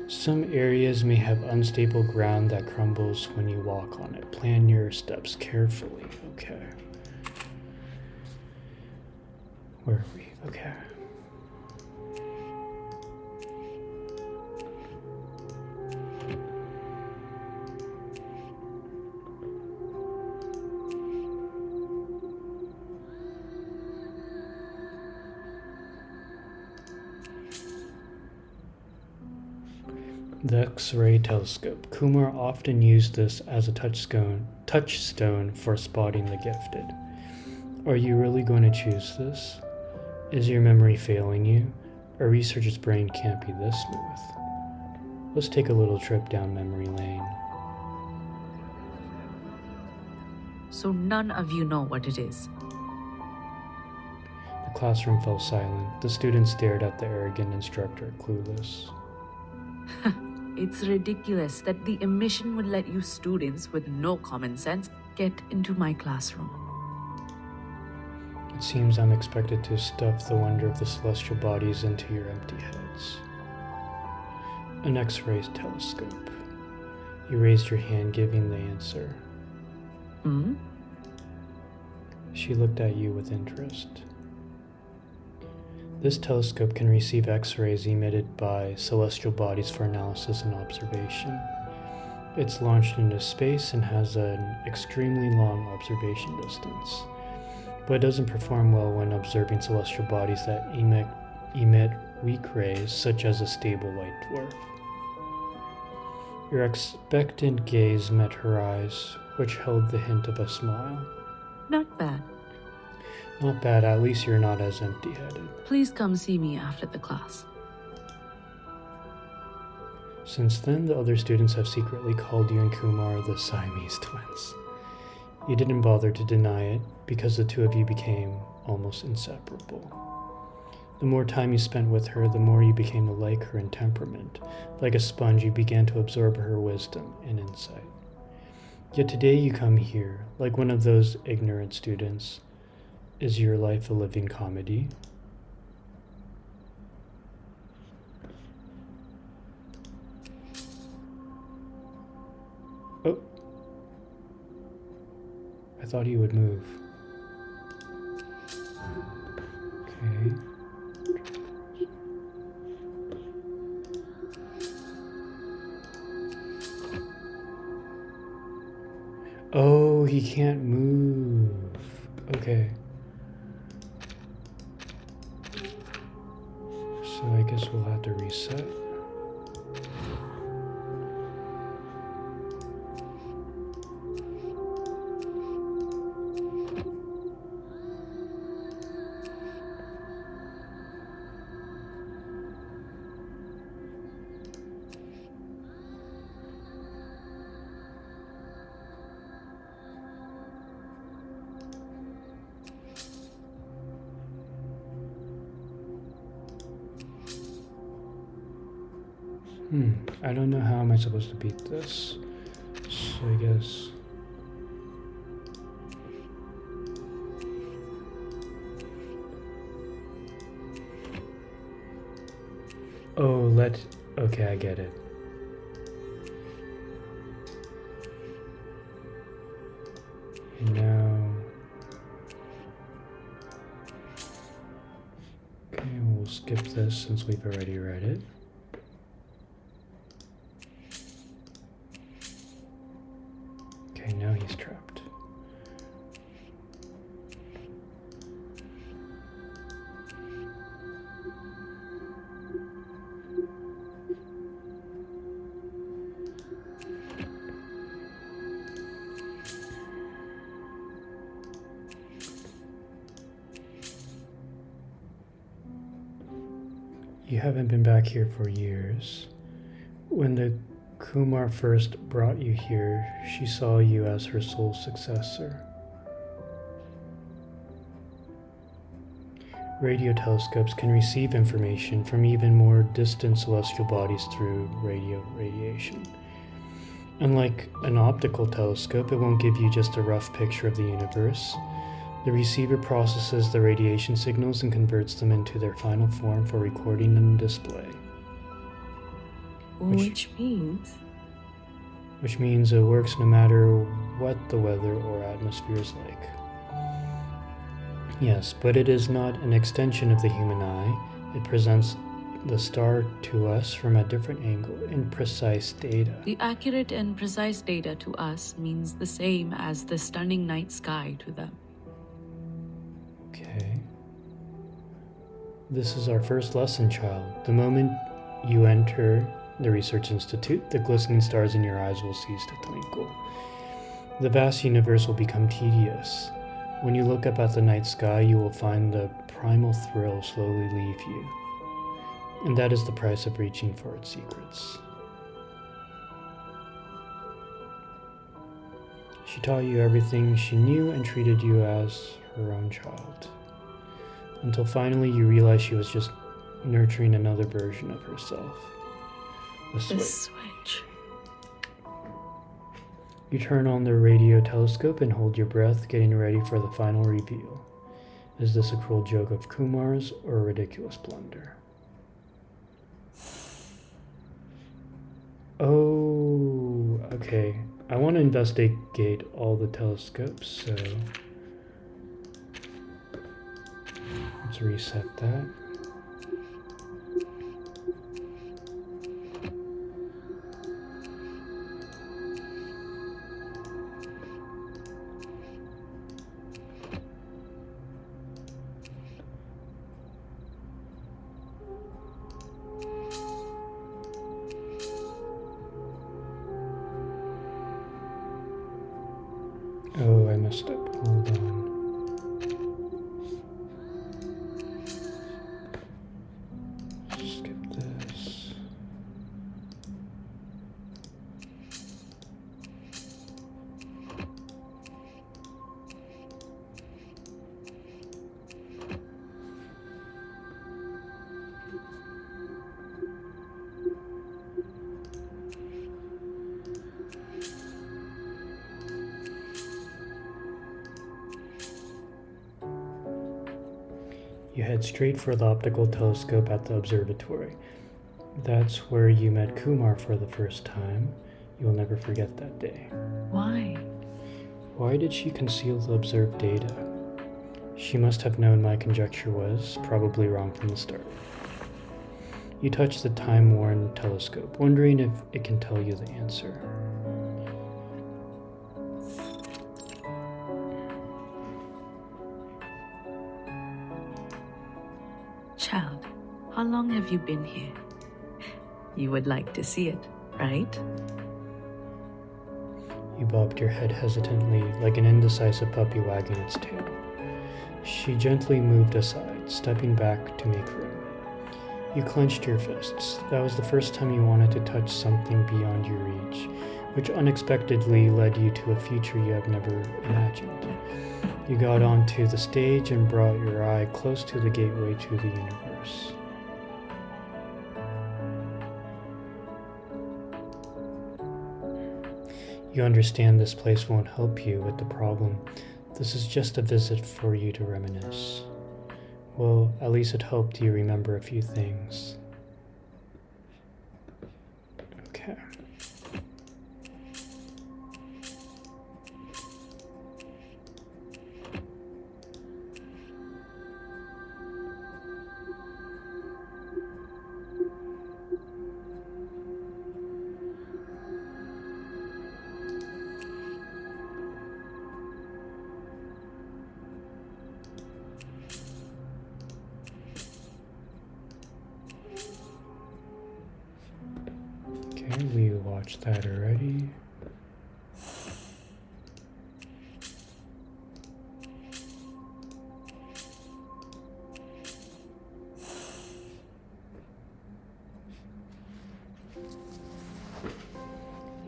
Some areas may have unstable ground that crumbles when you walk on it. Plan your steps carefully. Okay. Where are we? Okay. The X-ray telescope. Kumar often used this as a touchstone for spotting the gifted. Are you really going to choose this? Is your memory failing you? A researcher's brain can't be this smooth. Let's take a little trip down memory lane. So none of you know what it is. The classroom fell silent. The students stared at the arrogant instructor, clueless. It's ridiculous that the emission would let you students with no common sense get into my classroom. It seems I'm expected to stuff the wonder of the celestial bodies into your empty heads. An X-ray telescope. You raised your hand, giving the answer. She looked at you with interest. This telescope can receive X-rays emitted by celestial bodies for analysis and observation. It's launched into space and has an extremely long observation distance, but it doesn't perform well when observing celestial bodies that emit weak rays, such as a stable white dwarf. Your expectant gaze met her eyes, which held the hint of a smile. Not bad. Not bad, at least you're not as empty-headed. Please come see me after the class. Since then, the other students have secretly called you and Kumar the Siamese twins. You didn't bother to deny it because the two of you became almost inseparable. The more time you spent with her, the more you became like her in temperament. Like a sponge, you began to absorb her wisdom and insight. Yet today you come here, like one of those ignorant students. Is your life a living comedy? Oh. I thought he would move. Okay. Oh, he can't move. Okay. So I guess we'll have to reset. I don't know how am I supposed to beat this. So I guess... Oh, okay, I get it. And now... Okay, we'll skip this since we've already read it. Okay, now he's trapped. You haven't been back here for years. When the Kumar first brought you here, she saw you as her sole successor. Radio telescopes can receive information from even more distant celestial bodies through radiation. Unlike an optical telescope, it won't give you just a rough picture of the universe. The receiver processes the radiation signals and converts them into their final form for recording and display. Which means? Which means it works no matter what the weather or atmosphere is like. Yes, but it is not an extension of the human eye. It presents the star to us from a different angle in precise data. The accurate and precise data to us means the same as the stunning night sky to them. Okay. This is our first lesson, child. The moment you enter the Research Institute, the glistening stars in your eyes will cease to twinkle. The vast universe will become tedious. When you look up at the night sky, you will find the primal thrill slowly leave you. And that is the price of reaching for its secrets. She taught you everything she knew and treated you as her own child. Until finally you realized she was just nurturing another version of herself. The switch. You turn on the radio telescope and hold your breath, getting ready for the final reveal. Is this a cruel joke of Kumar's or a ridiculous blunder? Oh, okay. I want to investigate all the telescopes, so let's reset that. Oh, I messed up. Hold on. You head straight for the optical telescope at the observatory. That's where you met Kumar for the first time. You will never forget that day. Why? Why did she conceal the observed data? She must have known my conjecture was probably wrong from the start. You touch the time-worn telescope, wondering if it can tell you the answer. Child, how long have you been here? You would like to see it, right? You bobbed your head hesitantly, like an indecisive puppy wagging its tail. She gently moved aside, stepping back to make room. You clenched your fists. That was the first time you wanted to touch something beyond your reach, which unexpectedly led you to a future you have never imagined. You got onto the stage and brought your eye close to the gateway to the universe. You understand this place won't help you with the problem. This is just a visit for you to reminisce. Well, at least it helped you remember a few things. Okay. Okay, we watched that already.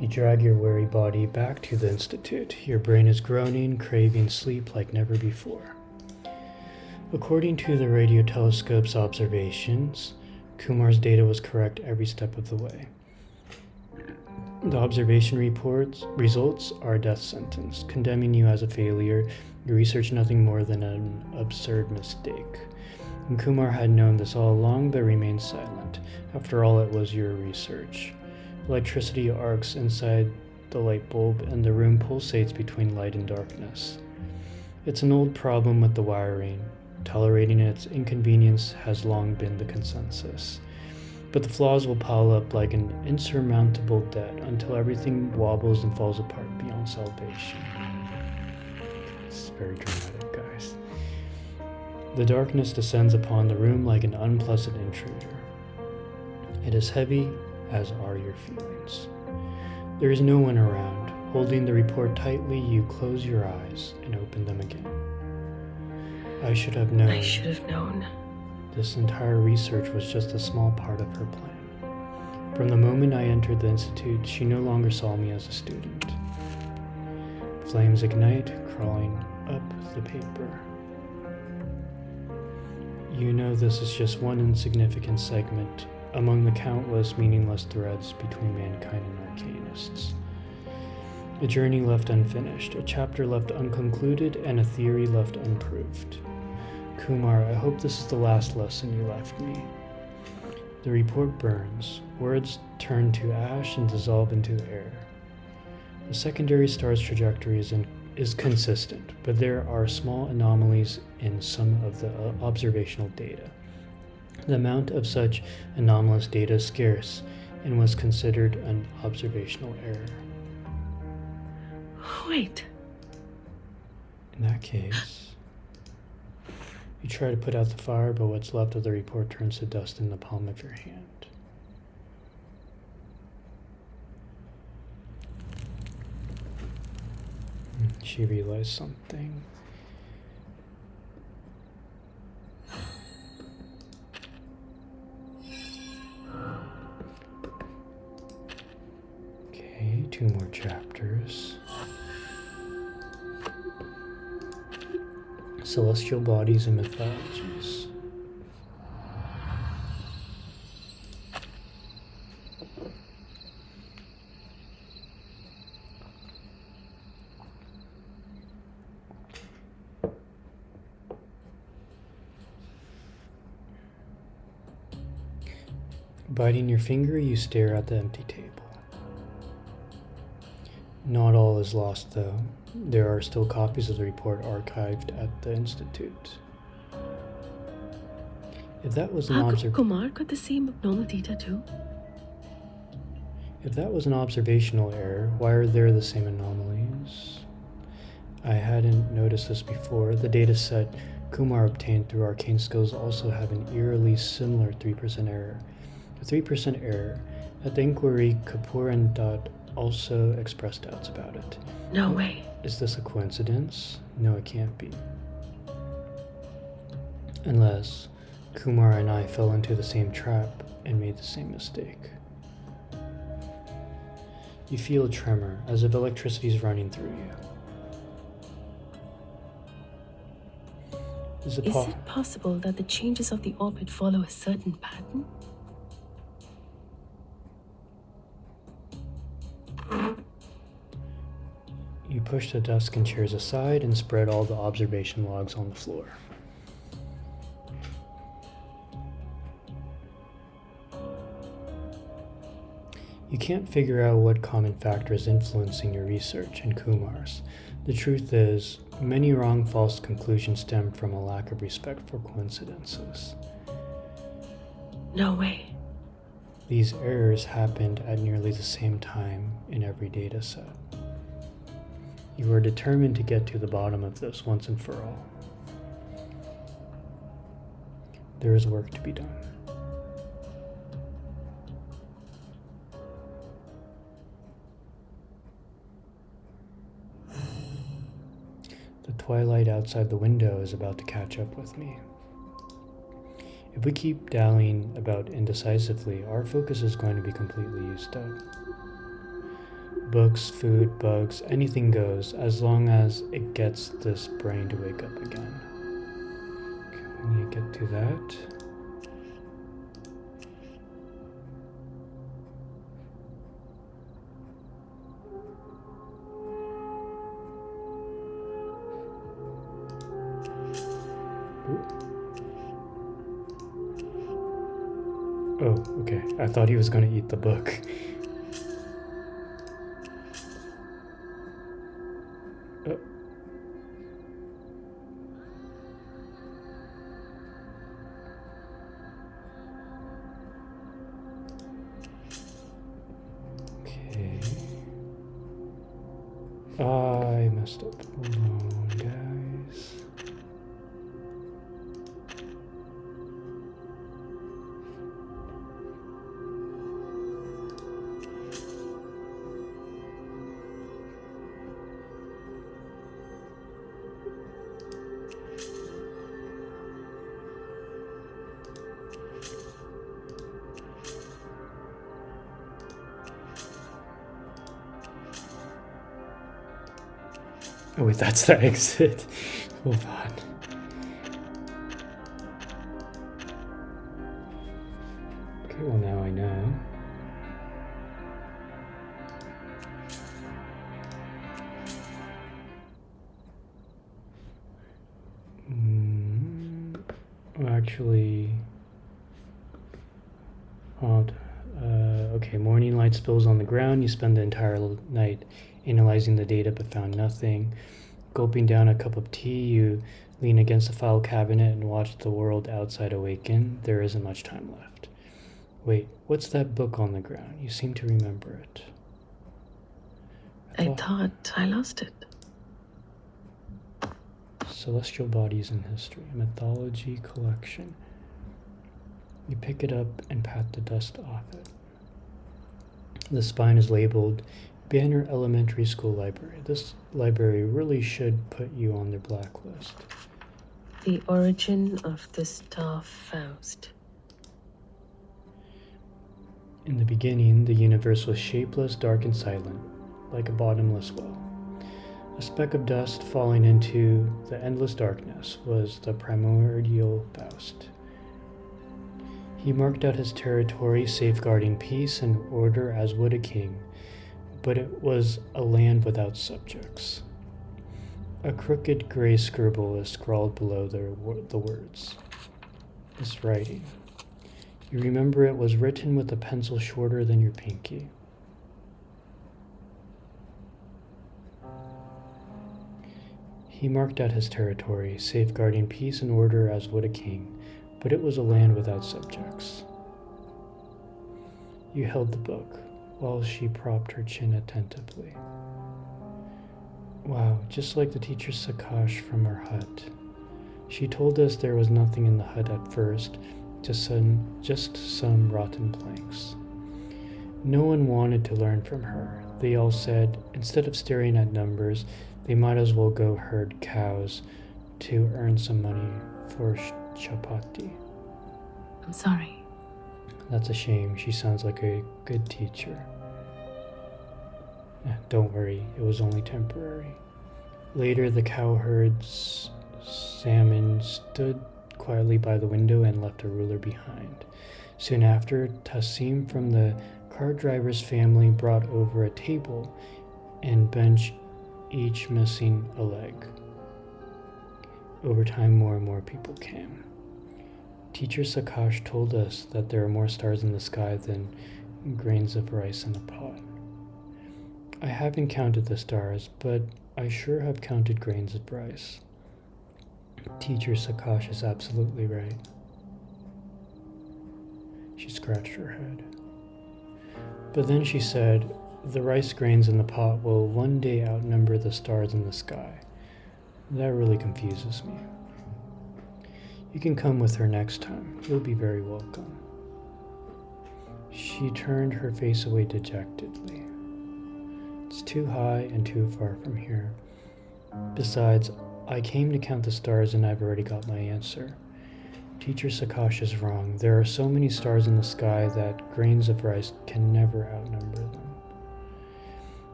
You drag your weary body back to the Institute. Your brain is groaning, craving sleep like never before. According to the radio telescope's observations, Kumar's data was correct every step of the way. The observation results are a death sentence, condemning you as a failure, your research nothing more than an absurd mistake. And Kumar had known this all along, but remained silent. After all, it was your research. Electricity arcs inside the light bulb, and the room pulsates between light and darkness. It's an old problem with the wiring. Tolerating its inconvenience has long been the consensus. But the flaws will pile up like an insurmountable debt until everything wobbles and falls apart beyond salvation. It's very dramatic, guys. The darkness descends upon the room like an unpleasant intruder. It is heavy, as are your feelings. There is no one around. Holding the report tightly, you close your eyes and open them again. I should have known. I should have known. This entire research was just a small part of her plan. From the moment I entered the Institute, she no longer saw me as a student. Flames ignite, crawling up the paper. You know this is just one insignificant segment among the countless meaningless threads between mankind and arcanists. A journey left unfinished, a chapter left unconcluded, and a theory left unproved. Kumar, I hope this is the last lesson you left me. The report burns. Words turn to ash and dissolve into air. The secondary star's trajectory is consistent, but there are small anomalies in some of the observational data. The amount of such anomalous data is scarce and was considered an observational error. Wait. In that case, you try to put out the fire, but what's left of the report turns to dust in the palm of your hand. She realized something. Okay, 2 more chapters. Celestial bodies and mythologies. Biting your finger, you stare at the empty table. Not all is lost, though. There are still copies of the report archived at the Institute. If that was an How come Kumar got the same abnormal data too? If that was an observational error, why are there the same anomalies? I hadn't noticed this before. The dataset Kumar obtained through arcane skills also have an eerily similar 3% error. A 3% error. At the inquiry, Kapoor and Dutt also expressed doubts about it. No way. Is this a coincidence? No, it can't be. Unless Kumar and I fell into the same trap and made the same mistake. You feel a tremor, as if electricity is running through you. Is it possible that the changes of the orbit follow a certain pattern? You push the desk and chairs aside and spread all the observation logs on the floor. You can't figure out what common factor is influencing your research and Kumar's. The truth is, many wrong false conclusions stem from a lack of respect for coincidences. No way. These errors happened at nearly the same time in every data set. You are determined to get to the bottom of this once and for all. There is work to be done. The twilight outside the window is about to catch up with me. If we keep dallying about indecisively, our focus is going to be completely used up. Books, food, bugs, anything goes, as long as it gets this brain to wake up again. Okay, we need to get to that. Oh, okay. I thought he was going to eat the book. Oh. Okay. I messed up. Hold on, guys. Oh wait, that's the exit. Hold on. Okay, well now I know. Actually, okay, morning light spills on the ground. You spend the entire night analyzing the data but found nothing. Gulping down a cup of tea, you lean against the file cabinet and watch the world outside awaken. There isn't much time left. Wait, what's that book on the ground? You seem to remember it. I thought I lost it. Celestial Bodies in History, a mythology collection. You pick it up and pat the dust off it. The spine is labeled Banner Elementary School Library. This library really should put you on their blacklist. The origin of the Star Faust. In the beginning, the universe was shapeless, dark, and silent, like a bottomless well. A speck of dust falling into the endless darkness was the primordial Faust. He marked out his territory, safeguarding peace and order as would a king, but it was a land without subjects. A crooked gray scribble is scrawled below the words. This writing. You remember it was written with a pencil shorter than your pinky. He marked out his territory, safeguarding peace and order as would a king, but it was a land without subjects. You held the book, while she propped her chin attentively. Wow, just like the teacher Sakash from our hut. She told us there was nothing in the hut at first, just some rotten planks. No one wanted to learn from her. They all said, instead of staring at numbers, they might as well go herd cows to earn some money for chapati. I'm sorry. That's a shame. She sounds like a good teacher. Don't worry, it was only temporary. Later, the cowherd's salmon stood quietly by the window and left a ruler behind. Soon after, Tassim from the car driver's family brought over a table and bench, each missing a leg. Over time, more and more people came. Teacher Sakash told us that there are more stars in the sky than grains of rice in a pot. I haven't counted the stars, but I sure have counted grains of rice. Teacher Sakash is absolutely right. She scratched her head. But then she said, the rice grains in the pot will one day outnumber the stars in the sky. That really confuses me. You can come with her next time. You'll be very welcome. She turned her face away dejectedly. It's too high and too far from here. Besides, I came to count the stars and I've already got my answer. Teacher Sakash is wrong. There are so many stars in the sky that grains of rice can never outnumber them.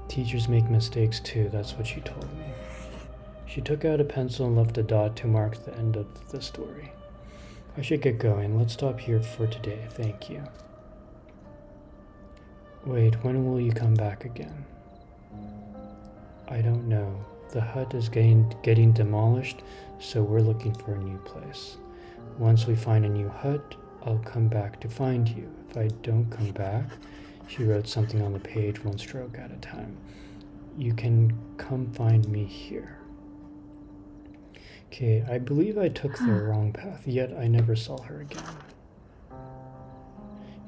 Teachers make mistakes too, that's what she told me. She took out a pencil and left a dot to mark the end of the story. I should get going. Let's stop here for today. Thank you. Wait, when will you come back again? I don't know. The hut is getting demolished, so we're looking for a new place. Once we find a new hut, I'll come back to find you. If I don't come back, she wrote something on the page, one stroke at a time. You can come find me here. Okay, I believe I took the wrong path, yet I never saw her again.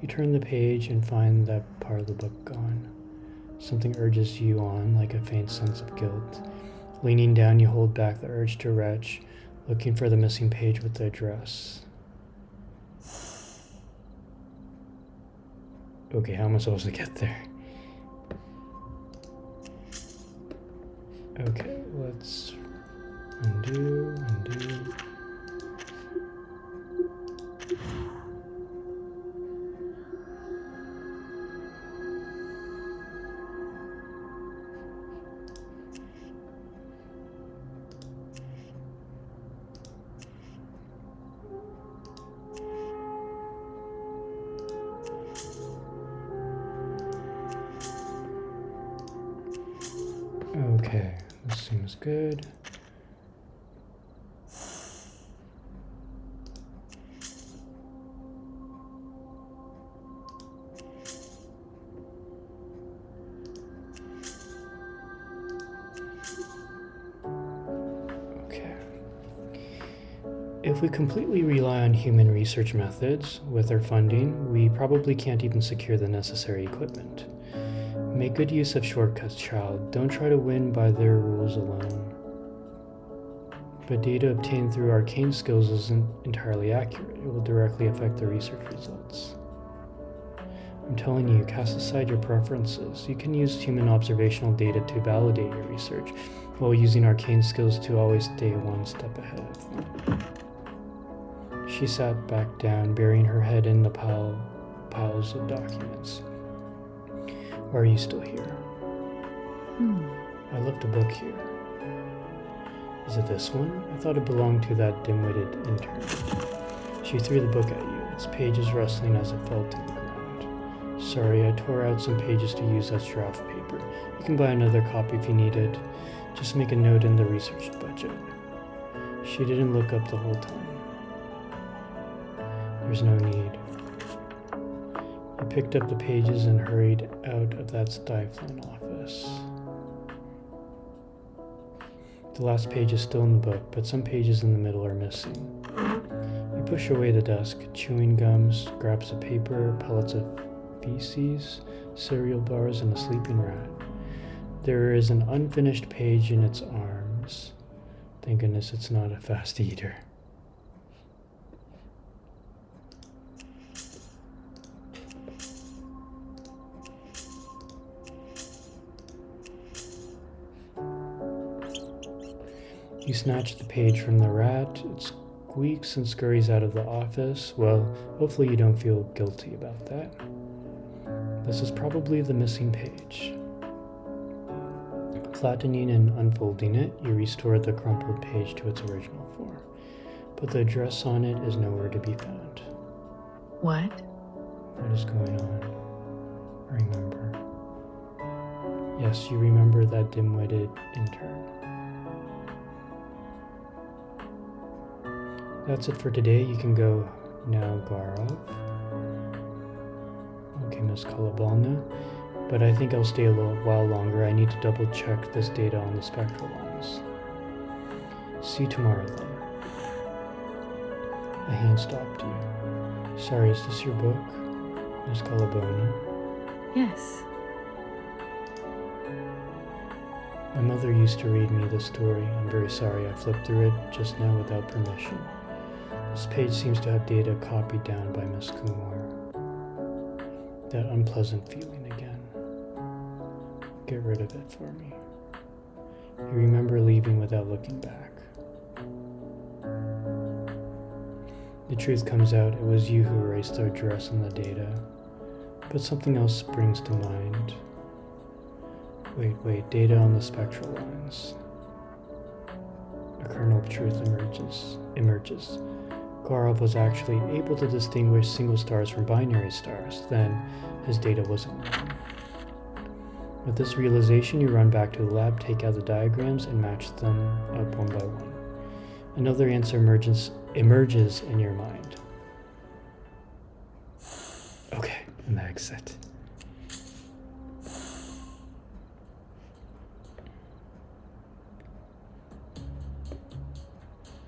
You turn the page and find that part of the book gone. Something urges you on, like a faint sense of guilt. Leaning down, you hold back the urge to retch, looking for the missing page with the address. Okay, how am I supposed to get there? Okay, let's undo. Okay, this seems good. Okay. If we completely rely on human research methods with our funding, we probably can't even secure the necessary equipment. Make good use of shortcuts, child. Don't try to win by their rules alone. But data obtained through arcane skills isn't entirely accurate. It will directly affect the research results. I'm telling you, cast aside your preferences. You can use human observational data to validate your research, while using arcane skills to always stay one step ahead of them. She sat back down, burying her head in the piles of documents. Why are you still here? I left a book here. Is it this one? I thought it belonged to that dim-witted intern. She threw the book at you, its pages rustling as it fell to the ground. Sorry, I tore out some pages to use as draft paper. You can buy another copy if you need it. Just make a note in the research budget. She didn't look up the whole time. There's no need. I picked up the pages and hurried out of that stifling office. The last page is still in the book, but some pages in the middle are missing. You push away the desk, chewing gum, scraps of paper, pellets of feces, cereal bars, and a sleeping rat. There is an unfinished page in its arms. Thank goodness it's not a fast eater. You snatch the page from the rat. It squeaks and scurries out of the office. Well, hopefully you don't feel guilty about that. This is probably the missing page. Flattening and unfolding it, you restore the crumpled page to its original form. But the address on it is nowhere to be found. What? What is going on? Remember. Yes, you remember that dim-witted intern. That's it for today. You can go now, Gaurav. Okay, Miss Kaalaa Baunaa. But I think I'll stay a little while longer. I need to double check this data on the spectral lines. See you tomorrow then. A hand stopped you. Sorry, is this your book, Miss Kaalaa Baunaa? Yes. My mother used to read me this story. I'm very sorry I flipped through it just now without permission. This page seems to have data copied down by Miss Kumar. That unpleasant feeling again. Get rid of it for me. You remember leaving without looking back. The truth comes out, it was you who erased the address and the data. But something else springs to mind. Wait, data on the spectral lines. A kernel of truth emerges. Gaurav was actually able to distinguish single stars from binary stars. Then, his data wasn't wrong. With this realization, you run back to the lab, take out the diagrams, and match them up one by one. Another answer emerges in your mind. Okay, an exit.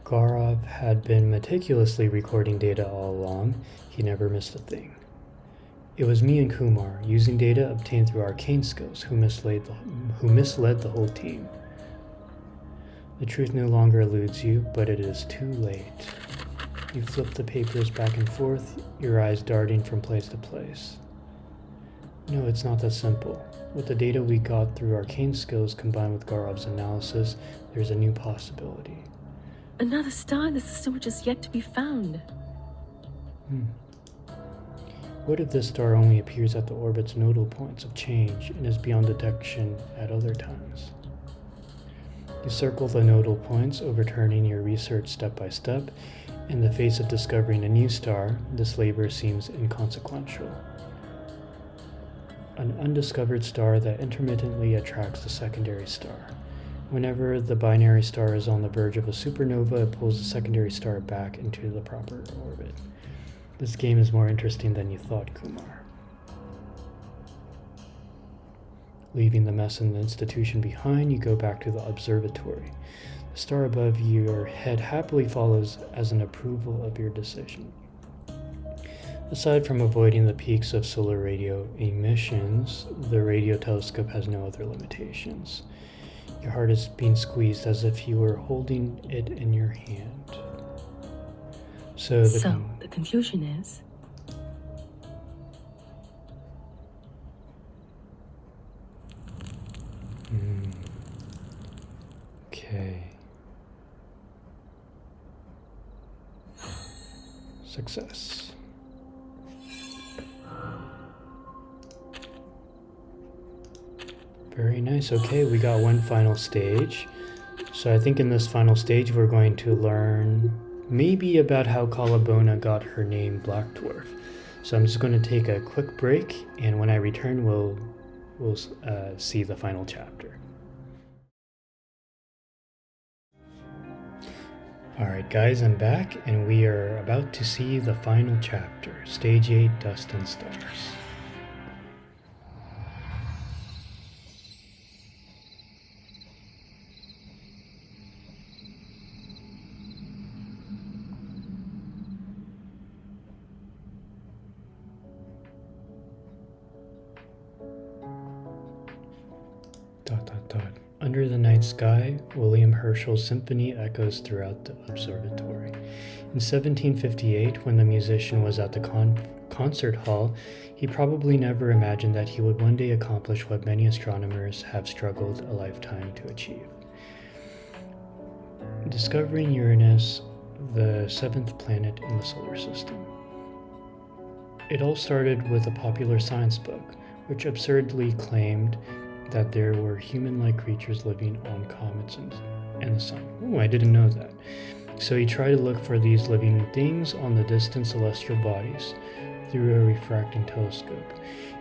Gaurav had been meticulously recording data all along. He never missed a thing. It was me and Kumar, using data obtained through arcane skills, who misled the whole team. The truth no longer eludes you, but it is too late. You flip the papers back and forth, your eyes darting from place to place. No, it's not that simple. With the data we got through arcane skills combined with Gaurav's analysis, there's a new possibility. Another star in the system which is yet to be found. What if this star only appears at the orbit's nodal points of change and is beyond detection at other times? You circle the nodal points, overturning your research step by step. In the face of discovering a new star, this labor seems inconsequential. An undiscovered star that intermittently attracts the secondary star. Whenever the binary star is on the verge of a supernova, it pulls the secondary star back into the proper orbit. This game is more interesting than you thought, Kumar. Leaving the mess in the institution behind, you go back to the observatory. The star above your head happily follows as an approval of your decision. Aside from avoiding the peaks of solar radio emissions, the radio telescope has no other limitations. Your heart is being squeezed as if you were holding it in your hand. So the conclusion is? Okay. Success. Very nice. Okay, we got one final stage. So I think in this final stage we're going to learn maybe about how Kaalaa Baunaa got her name Black Dwarf. So I'm just going to take a quick break, and when I return we'll see the final chapter. Alright guys, I'm back and we are about to see the final chapter, Stage 8, Dust and Stars. Under the night sky, William Herschel's symphony echoes throughout the observatory. In 1758, when the musician was at the concert hall, he probably never imagined that he would one day accomplish what many astronomers have struggled a lifetime to achieve. Discovering Uranus, the seventh planet in the solar system. It all started with a popular science book, which absurdly claimed that there were human-like creatures living on comets and the sun. Oh, I didn't know that. So he tried to look for these living things on the distant celestial bodies through a refracting telescope.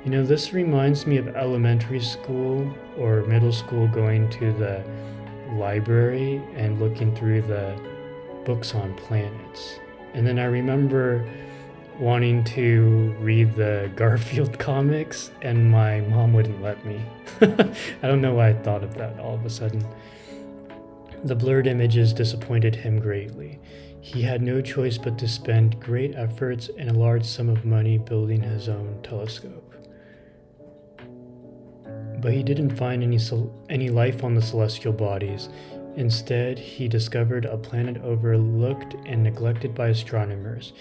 You know, this reminds me of elementary school or middle school going to the library and looking through the books on planets. And then I remember wanting to read the Garfield comics, and my mom wouldn't let me. I don't know why I thought of that all of a sudden. The blurred images disappointed him greatly. He had no choice but to spend great efforts and a large sum of money building his own telescope. But he didn't find any life on the celestial bodies. Instead, he discovered a planet overlooked and neglected by astronomers,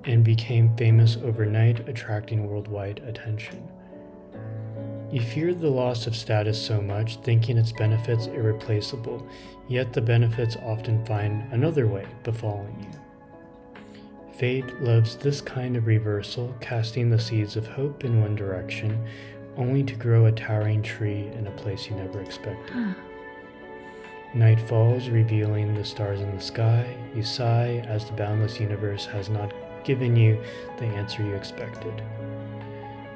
and became famous overnight, attracting worldwide attention. He feared the loss of status so much, thinking its benefits irreplaceable, yet the benefits often find another way befalling you. Fate loves this kind of reversal, casting the seeds of hope in one direction, only to grow a towering tree in a place you never expected. Night falls, revealing the stars in the sky. You sigh as the boundless universe has not given you the answer you expected.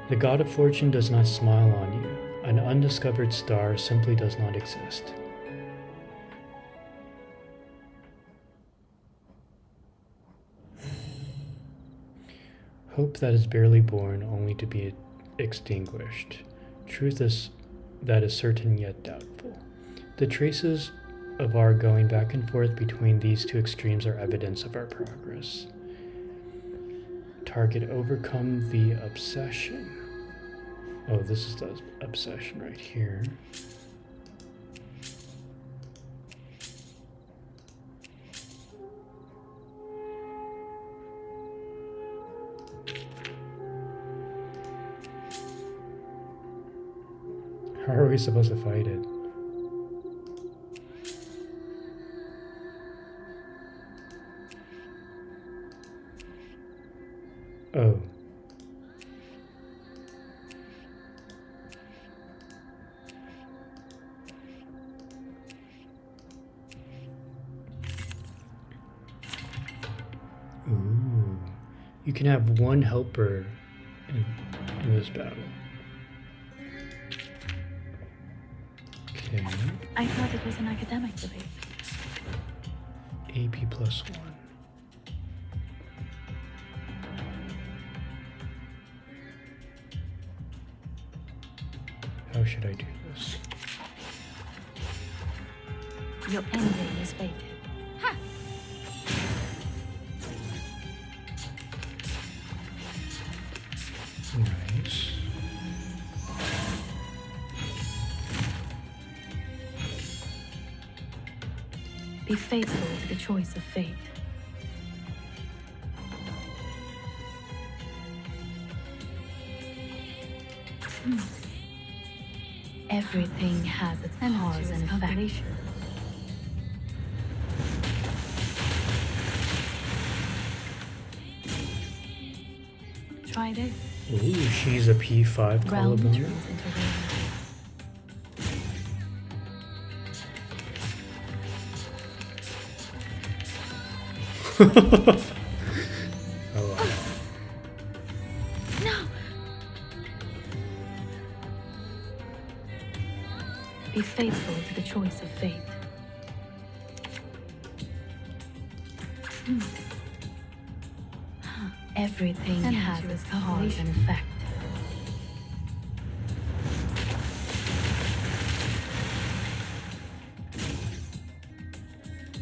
The god of fortune does not smile on you. An undiscovered star simply does not exist. Hope that is barely born only to be extinguished. Truth that is certain yet doubtful. The traces of our going back and forth between these two extremes are evidence of our progress. Target overcome the obsession. Oh, this is the obsession right here. How are we supposed to fight it? Oh. Ooh. You can have one helper in this battle. Okay. I thought it was an academic debate. AP +1. How should I do this? Your ending is fated. Ha! Nice. Be faithful to the choice of fate. Everything has its cause and effect. Try this. Ooh, she's a P5 Kaalaa Ground Baunaa. turns into rain. Oh, wow. No! Be faithful to the choice of fate. Everything has its cause and effect.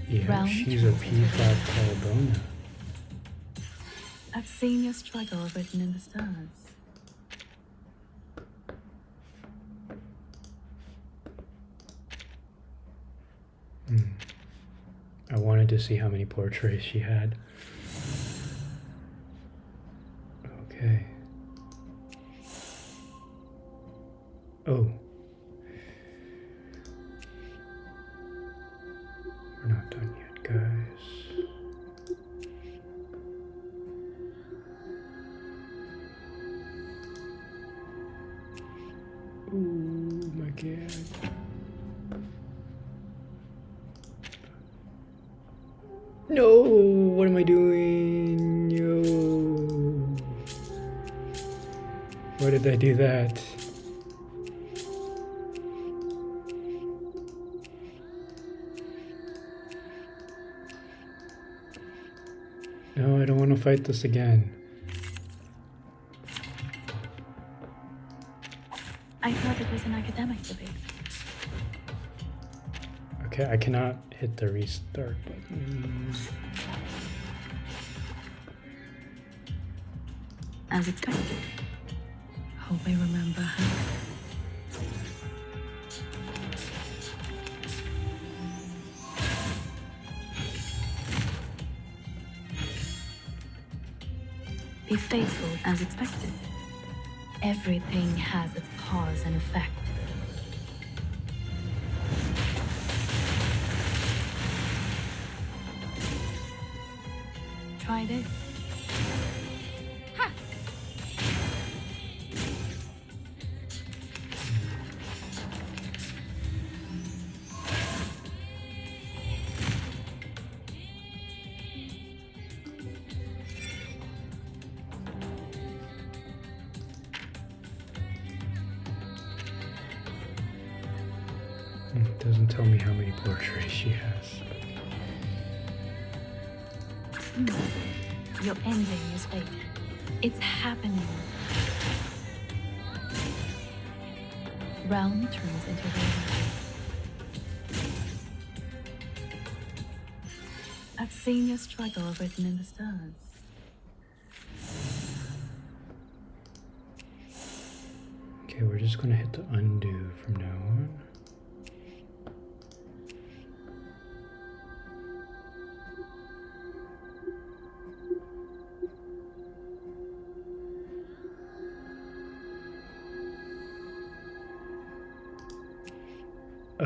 Yeah, Round she's a turns into P5 rain. Kaalaa Baunaa. I've seen your struggle written in the stars. to see how many portraits she had. Okay. Oh. We're not done yet, guys. Oh my god. No, what am I doing? No. Why did I do that? No, I don't want to fight this again. I thought it was an academic debate. Okay, I cannot hit the restart button. As expected. Hope I remember her. Be faithful as expected. Everything has its cause and effect. Tried it. Ha! It doesn't tell me how many portraits she has. Your ending is fate. It's happening. Realm turns into reality. I've seen your struggle written in the stars. Okay, we're just gonna hit the undo from now on. Oh.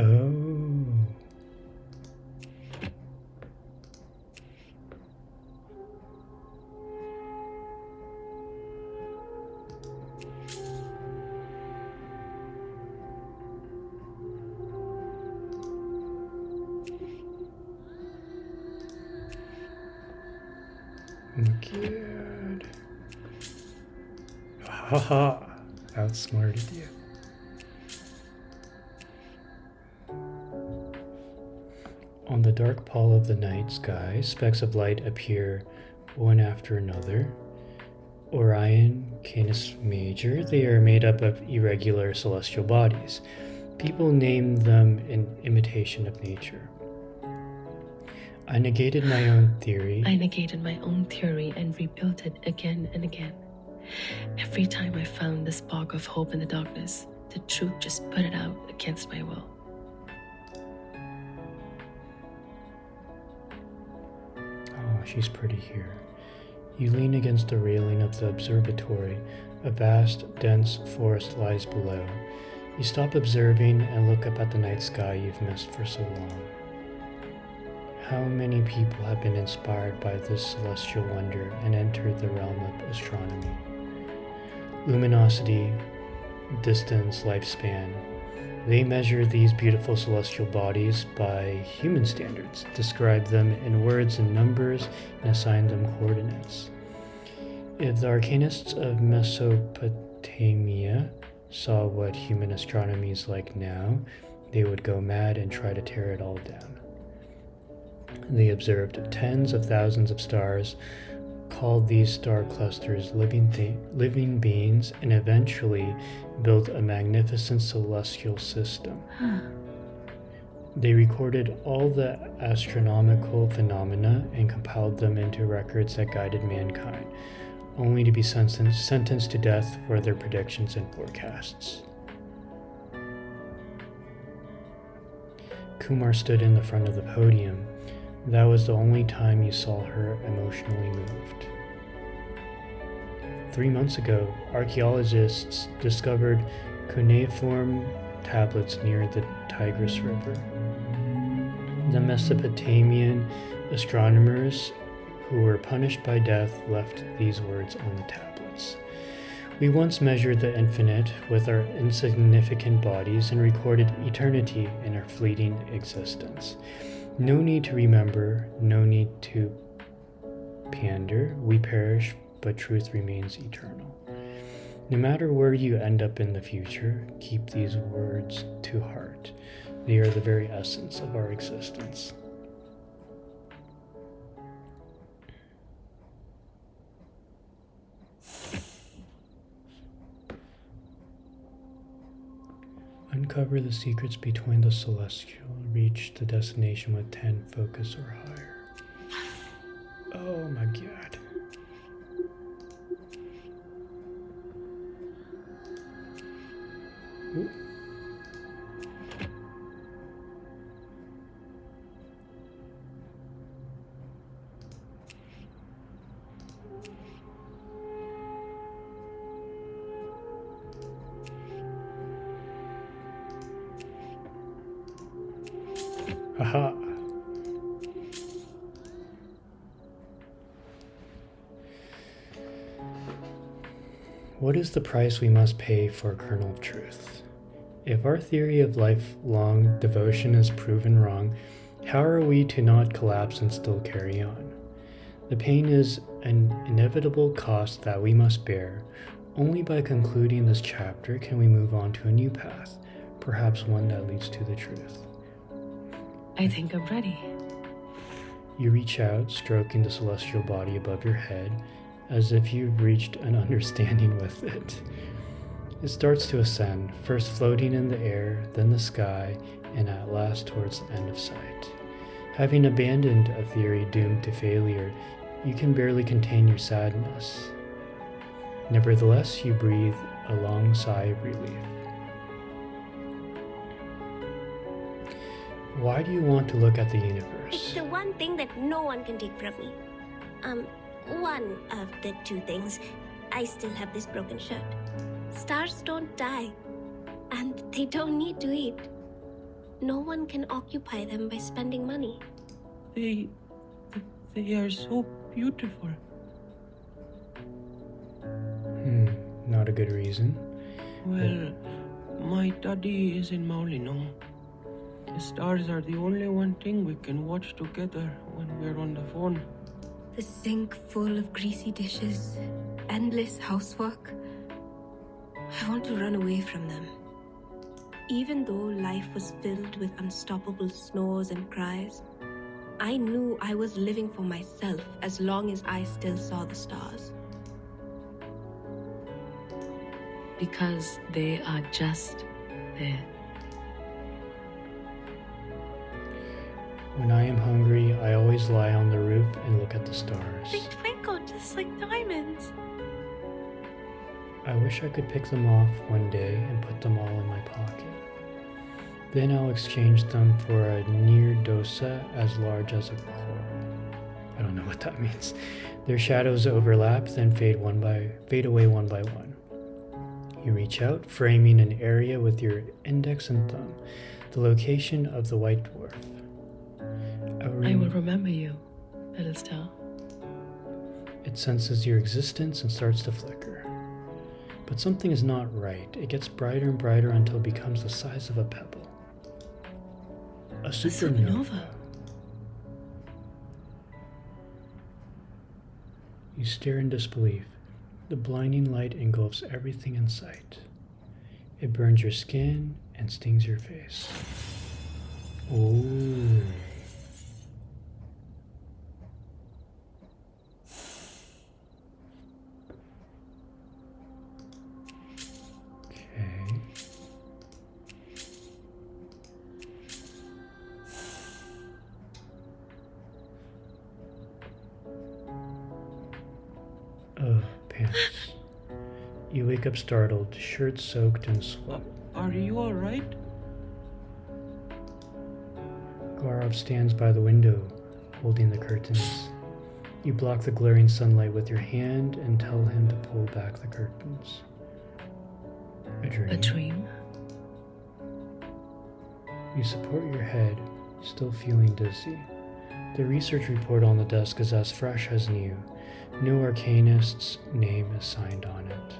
Oh my god. Haha. Outsmarted you. On the dark pall of the night sky, specks of light appear one after another. Orion, Canis Major, they are made up of irregular celestial bodies. People name them in imitation of nature. I negated my own theory. I negated my own theory and rebuilt it again and again. Every time I found the spark of hope in the darkness, the truth just put it out against my will. Oh, she's pretty here. You lean against the railing of the observatory. A vast, dense forest lies below. You stop observing and look up at the night sky you've missed for so long. How many people have been inspired by this celestial wonder and entered the realm of astronomy? Luminosity, distance, lifespan. They measure these beautiful celestial bodies by human standards, describe them in words and numbers, and assign them coordinates. If the arcanists of Mesopotamia saw what human astronomy is like now, they would go mad and try to tear it all down. They observed tens of thousands of stars, called these star clusters living beings, and eventually built a magnificent celestial system. They recorded all the astronomical phenomena and compiled them into records that guided mankind, only to be sentenced to death for their predictions and forecasts. Kumar stood in the front of the podium. That was the only time you saw her emotionally moved. 3 months ago, archaeologists discovered cuneiform tablets near the Tigris River. The Mesopotamian astronomers who were punished by death left these words on the tablets. We once measured the infinite with our insignificant bodies and recorded eternity in our fleeting existence. No need to remember, no need to pander. We perish, but truth remains eternal. No matter where you end up in the future, keep these words to heart. They are the very essence of our existence. Uncover the secrets between the celestial. Reach the destination with 10 focus or higher. Oh my god. Ooh. Aha. What is the price we must pay for a kernel of truth? If our theory of lifelong devotion is proven wrong, how are we to not collapse and still carry on? The pain is an inevitable cost that we must bear. Only by concluding this chapter can we move on to a new path, perhaps one that leads to the truth. I think I'm ready. You reach out, stroking the celestial body above your head, as if you've reached an understanding with it. It starts to ascend, first floating in the air, then the sky, and at last towards the end of sight. Having abandoned a theory doomed to failure, you can barely contain your sadness. Nevertheless, you breathe a long sigh of relief. Why do you want to look at the universe? It's the one thing that no one can take from me. One of the two things. I still have this broken shirt. Stars don't die, and they don't need to eat. No one can occupy them by spending money. They are so beautiful. Not a good reason. Well, my daddy is in Maulinong. The stars are the only one thing we can watch together when we're on the phone. The sink full of greasy dishes, endless housework. I want to run away from them. Even though life was filled with unstoppable snores and cries, I knew I was living for myself as long as I still saw the stars. Because they are just there. When I am hungry, I always lie on the roof and look at the stars. They twinkle just like diamonds. I wish I could pick them off one day and put them all in my pocket. Then I'll exchange them for a near dosa as large as a coral. I don't know what that means. Their shadows overlap, then fade away one by one. You reach out, framing an area with your index and thumb, the location of the white dwarf. I will remember you, little star. It senses your existence and starts to flicker. But something is not right. It gets brighter and brighter until it becomes the size of a pebble. A supernova. You stare in disbelief. The blinding light engulfs everything in sight. It burns your skin and stings your face. Ooh. Okay. Pants. You wake up startled, shirt soaked in sweat. Are you alright? Gaurav stands by the window, holding the curtains. You block the glaring sunlight with your hand and tell him to pull back the curtains. A dream. A dream? You support your head, still feeling dizzy. The research report on the desk is as fresh as new. No arcanist's name is signed on it.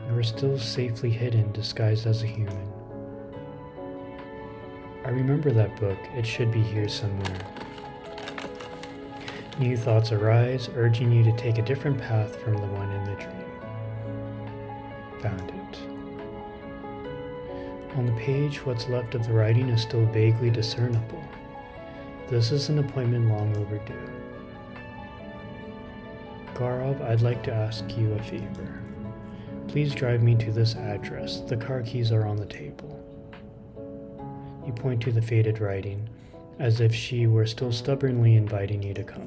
You are still safely hidden, disguised as a human. I remember that book. It should be here somewhere. New thoughts arise, urging you to take a different path from the one in the dream. Found it. On the page, what's left of the writing is still vaguely discernible. This is an appointment long overdue. Gaurav, I'd like to ask you a favor. Please drive me to this address. The car keys are on the table. You point to the faded writing, as if she were still stubbornly inviting you to come.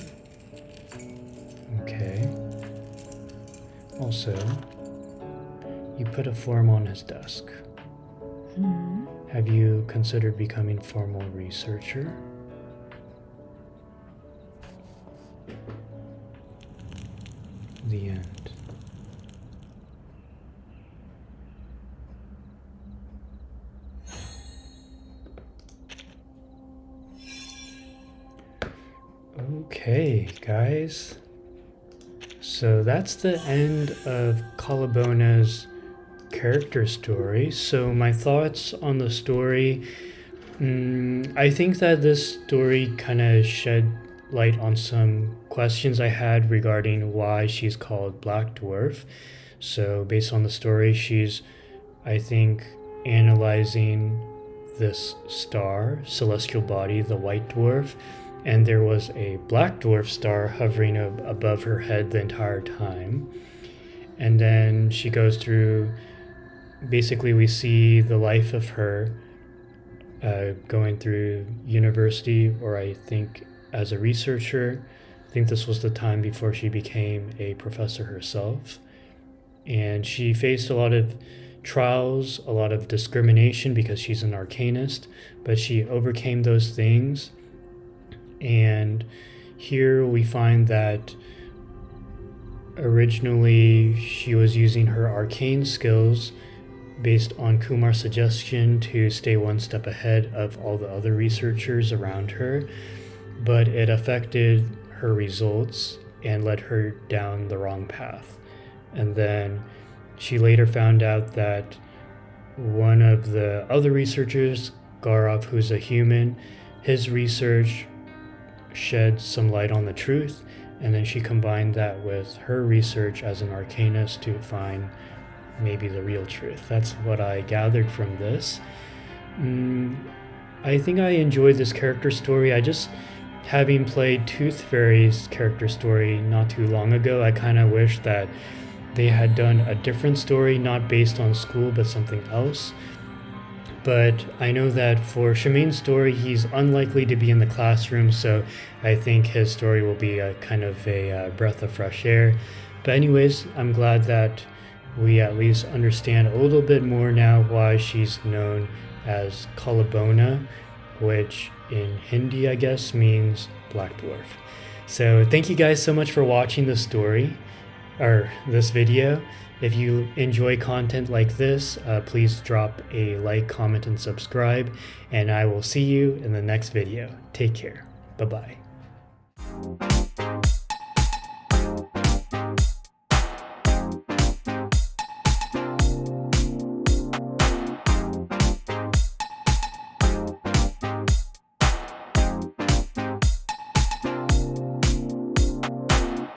Okay. Also, you put a form on his desk. Have you considered becoming formal researcher? The end. Okay, guys. So that's the end of Kaalaa Baunaa's character story. So my thoughts on the story, I think that this story kind of shed light on some questions I had regarding why she's called Black Dwarf. So based on the story, she's, I think, analyzing this star, celestial body, the white dwarf, and there was a black dwarf star hovering above her head the entire time. And then she goes through, basically we see the life of her going through university, or I think as a researcher. I think this was the time before she became a professor herself. And she faced a lot of trials, a lot of discrimination because she's an arcanist, but she overcame those things. And here we find that originally she was using her arcane skills based on Kumar's suggestion to stay one step ahead of all the other researchers around her, but it affected her results and led her down the wrong path. And then she later found out that one of the other researchers, Gaurav, who's a human, his research shed some light on the truth, and then she combined that with her research as an arcanist to find maybe the real truth. That's what I gathered from this. I think I enjoyed this character story. I just, having played Tooth Fairy's character story not too long ago, I kind of wish that they had done a different story, not based on school, but something else. But I know that for Shemaine's story, he's unlikely to be in the classroom, so I think his story will be a kind of a breath of fresh air. But anyways, I'm glad that we at least understand a little bit more now why she's known as Kaalaa Baunaa, which in Hindi, I guess, means Black Dwarf. So thank you guys so much for watching this story, or this video. If you enjoy content like this, please drop a like, comment, and subscribe, and I will see you in the next video. Take care. Bye-bye.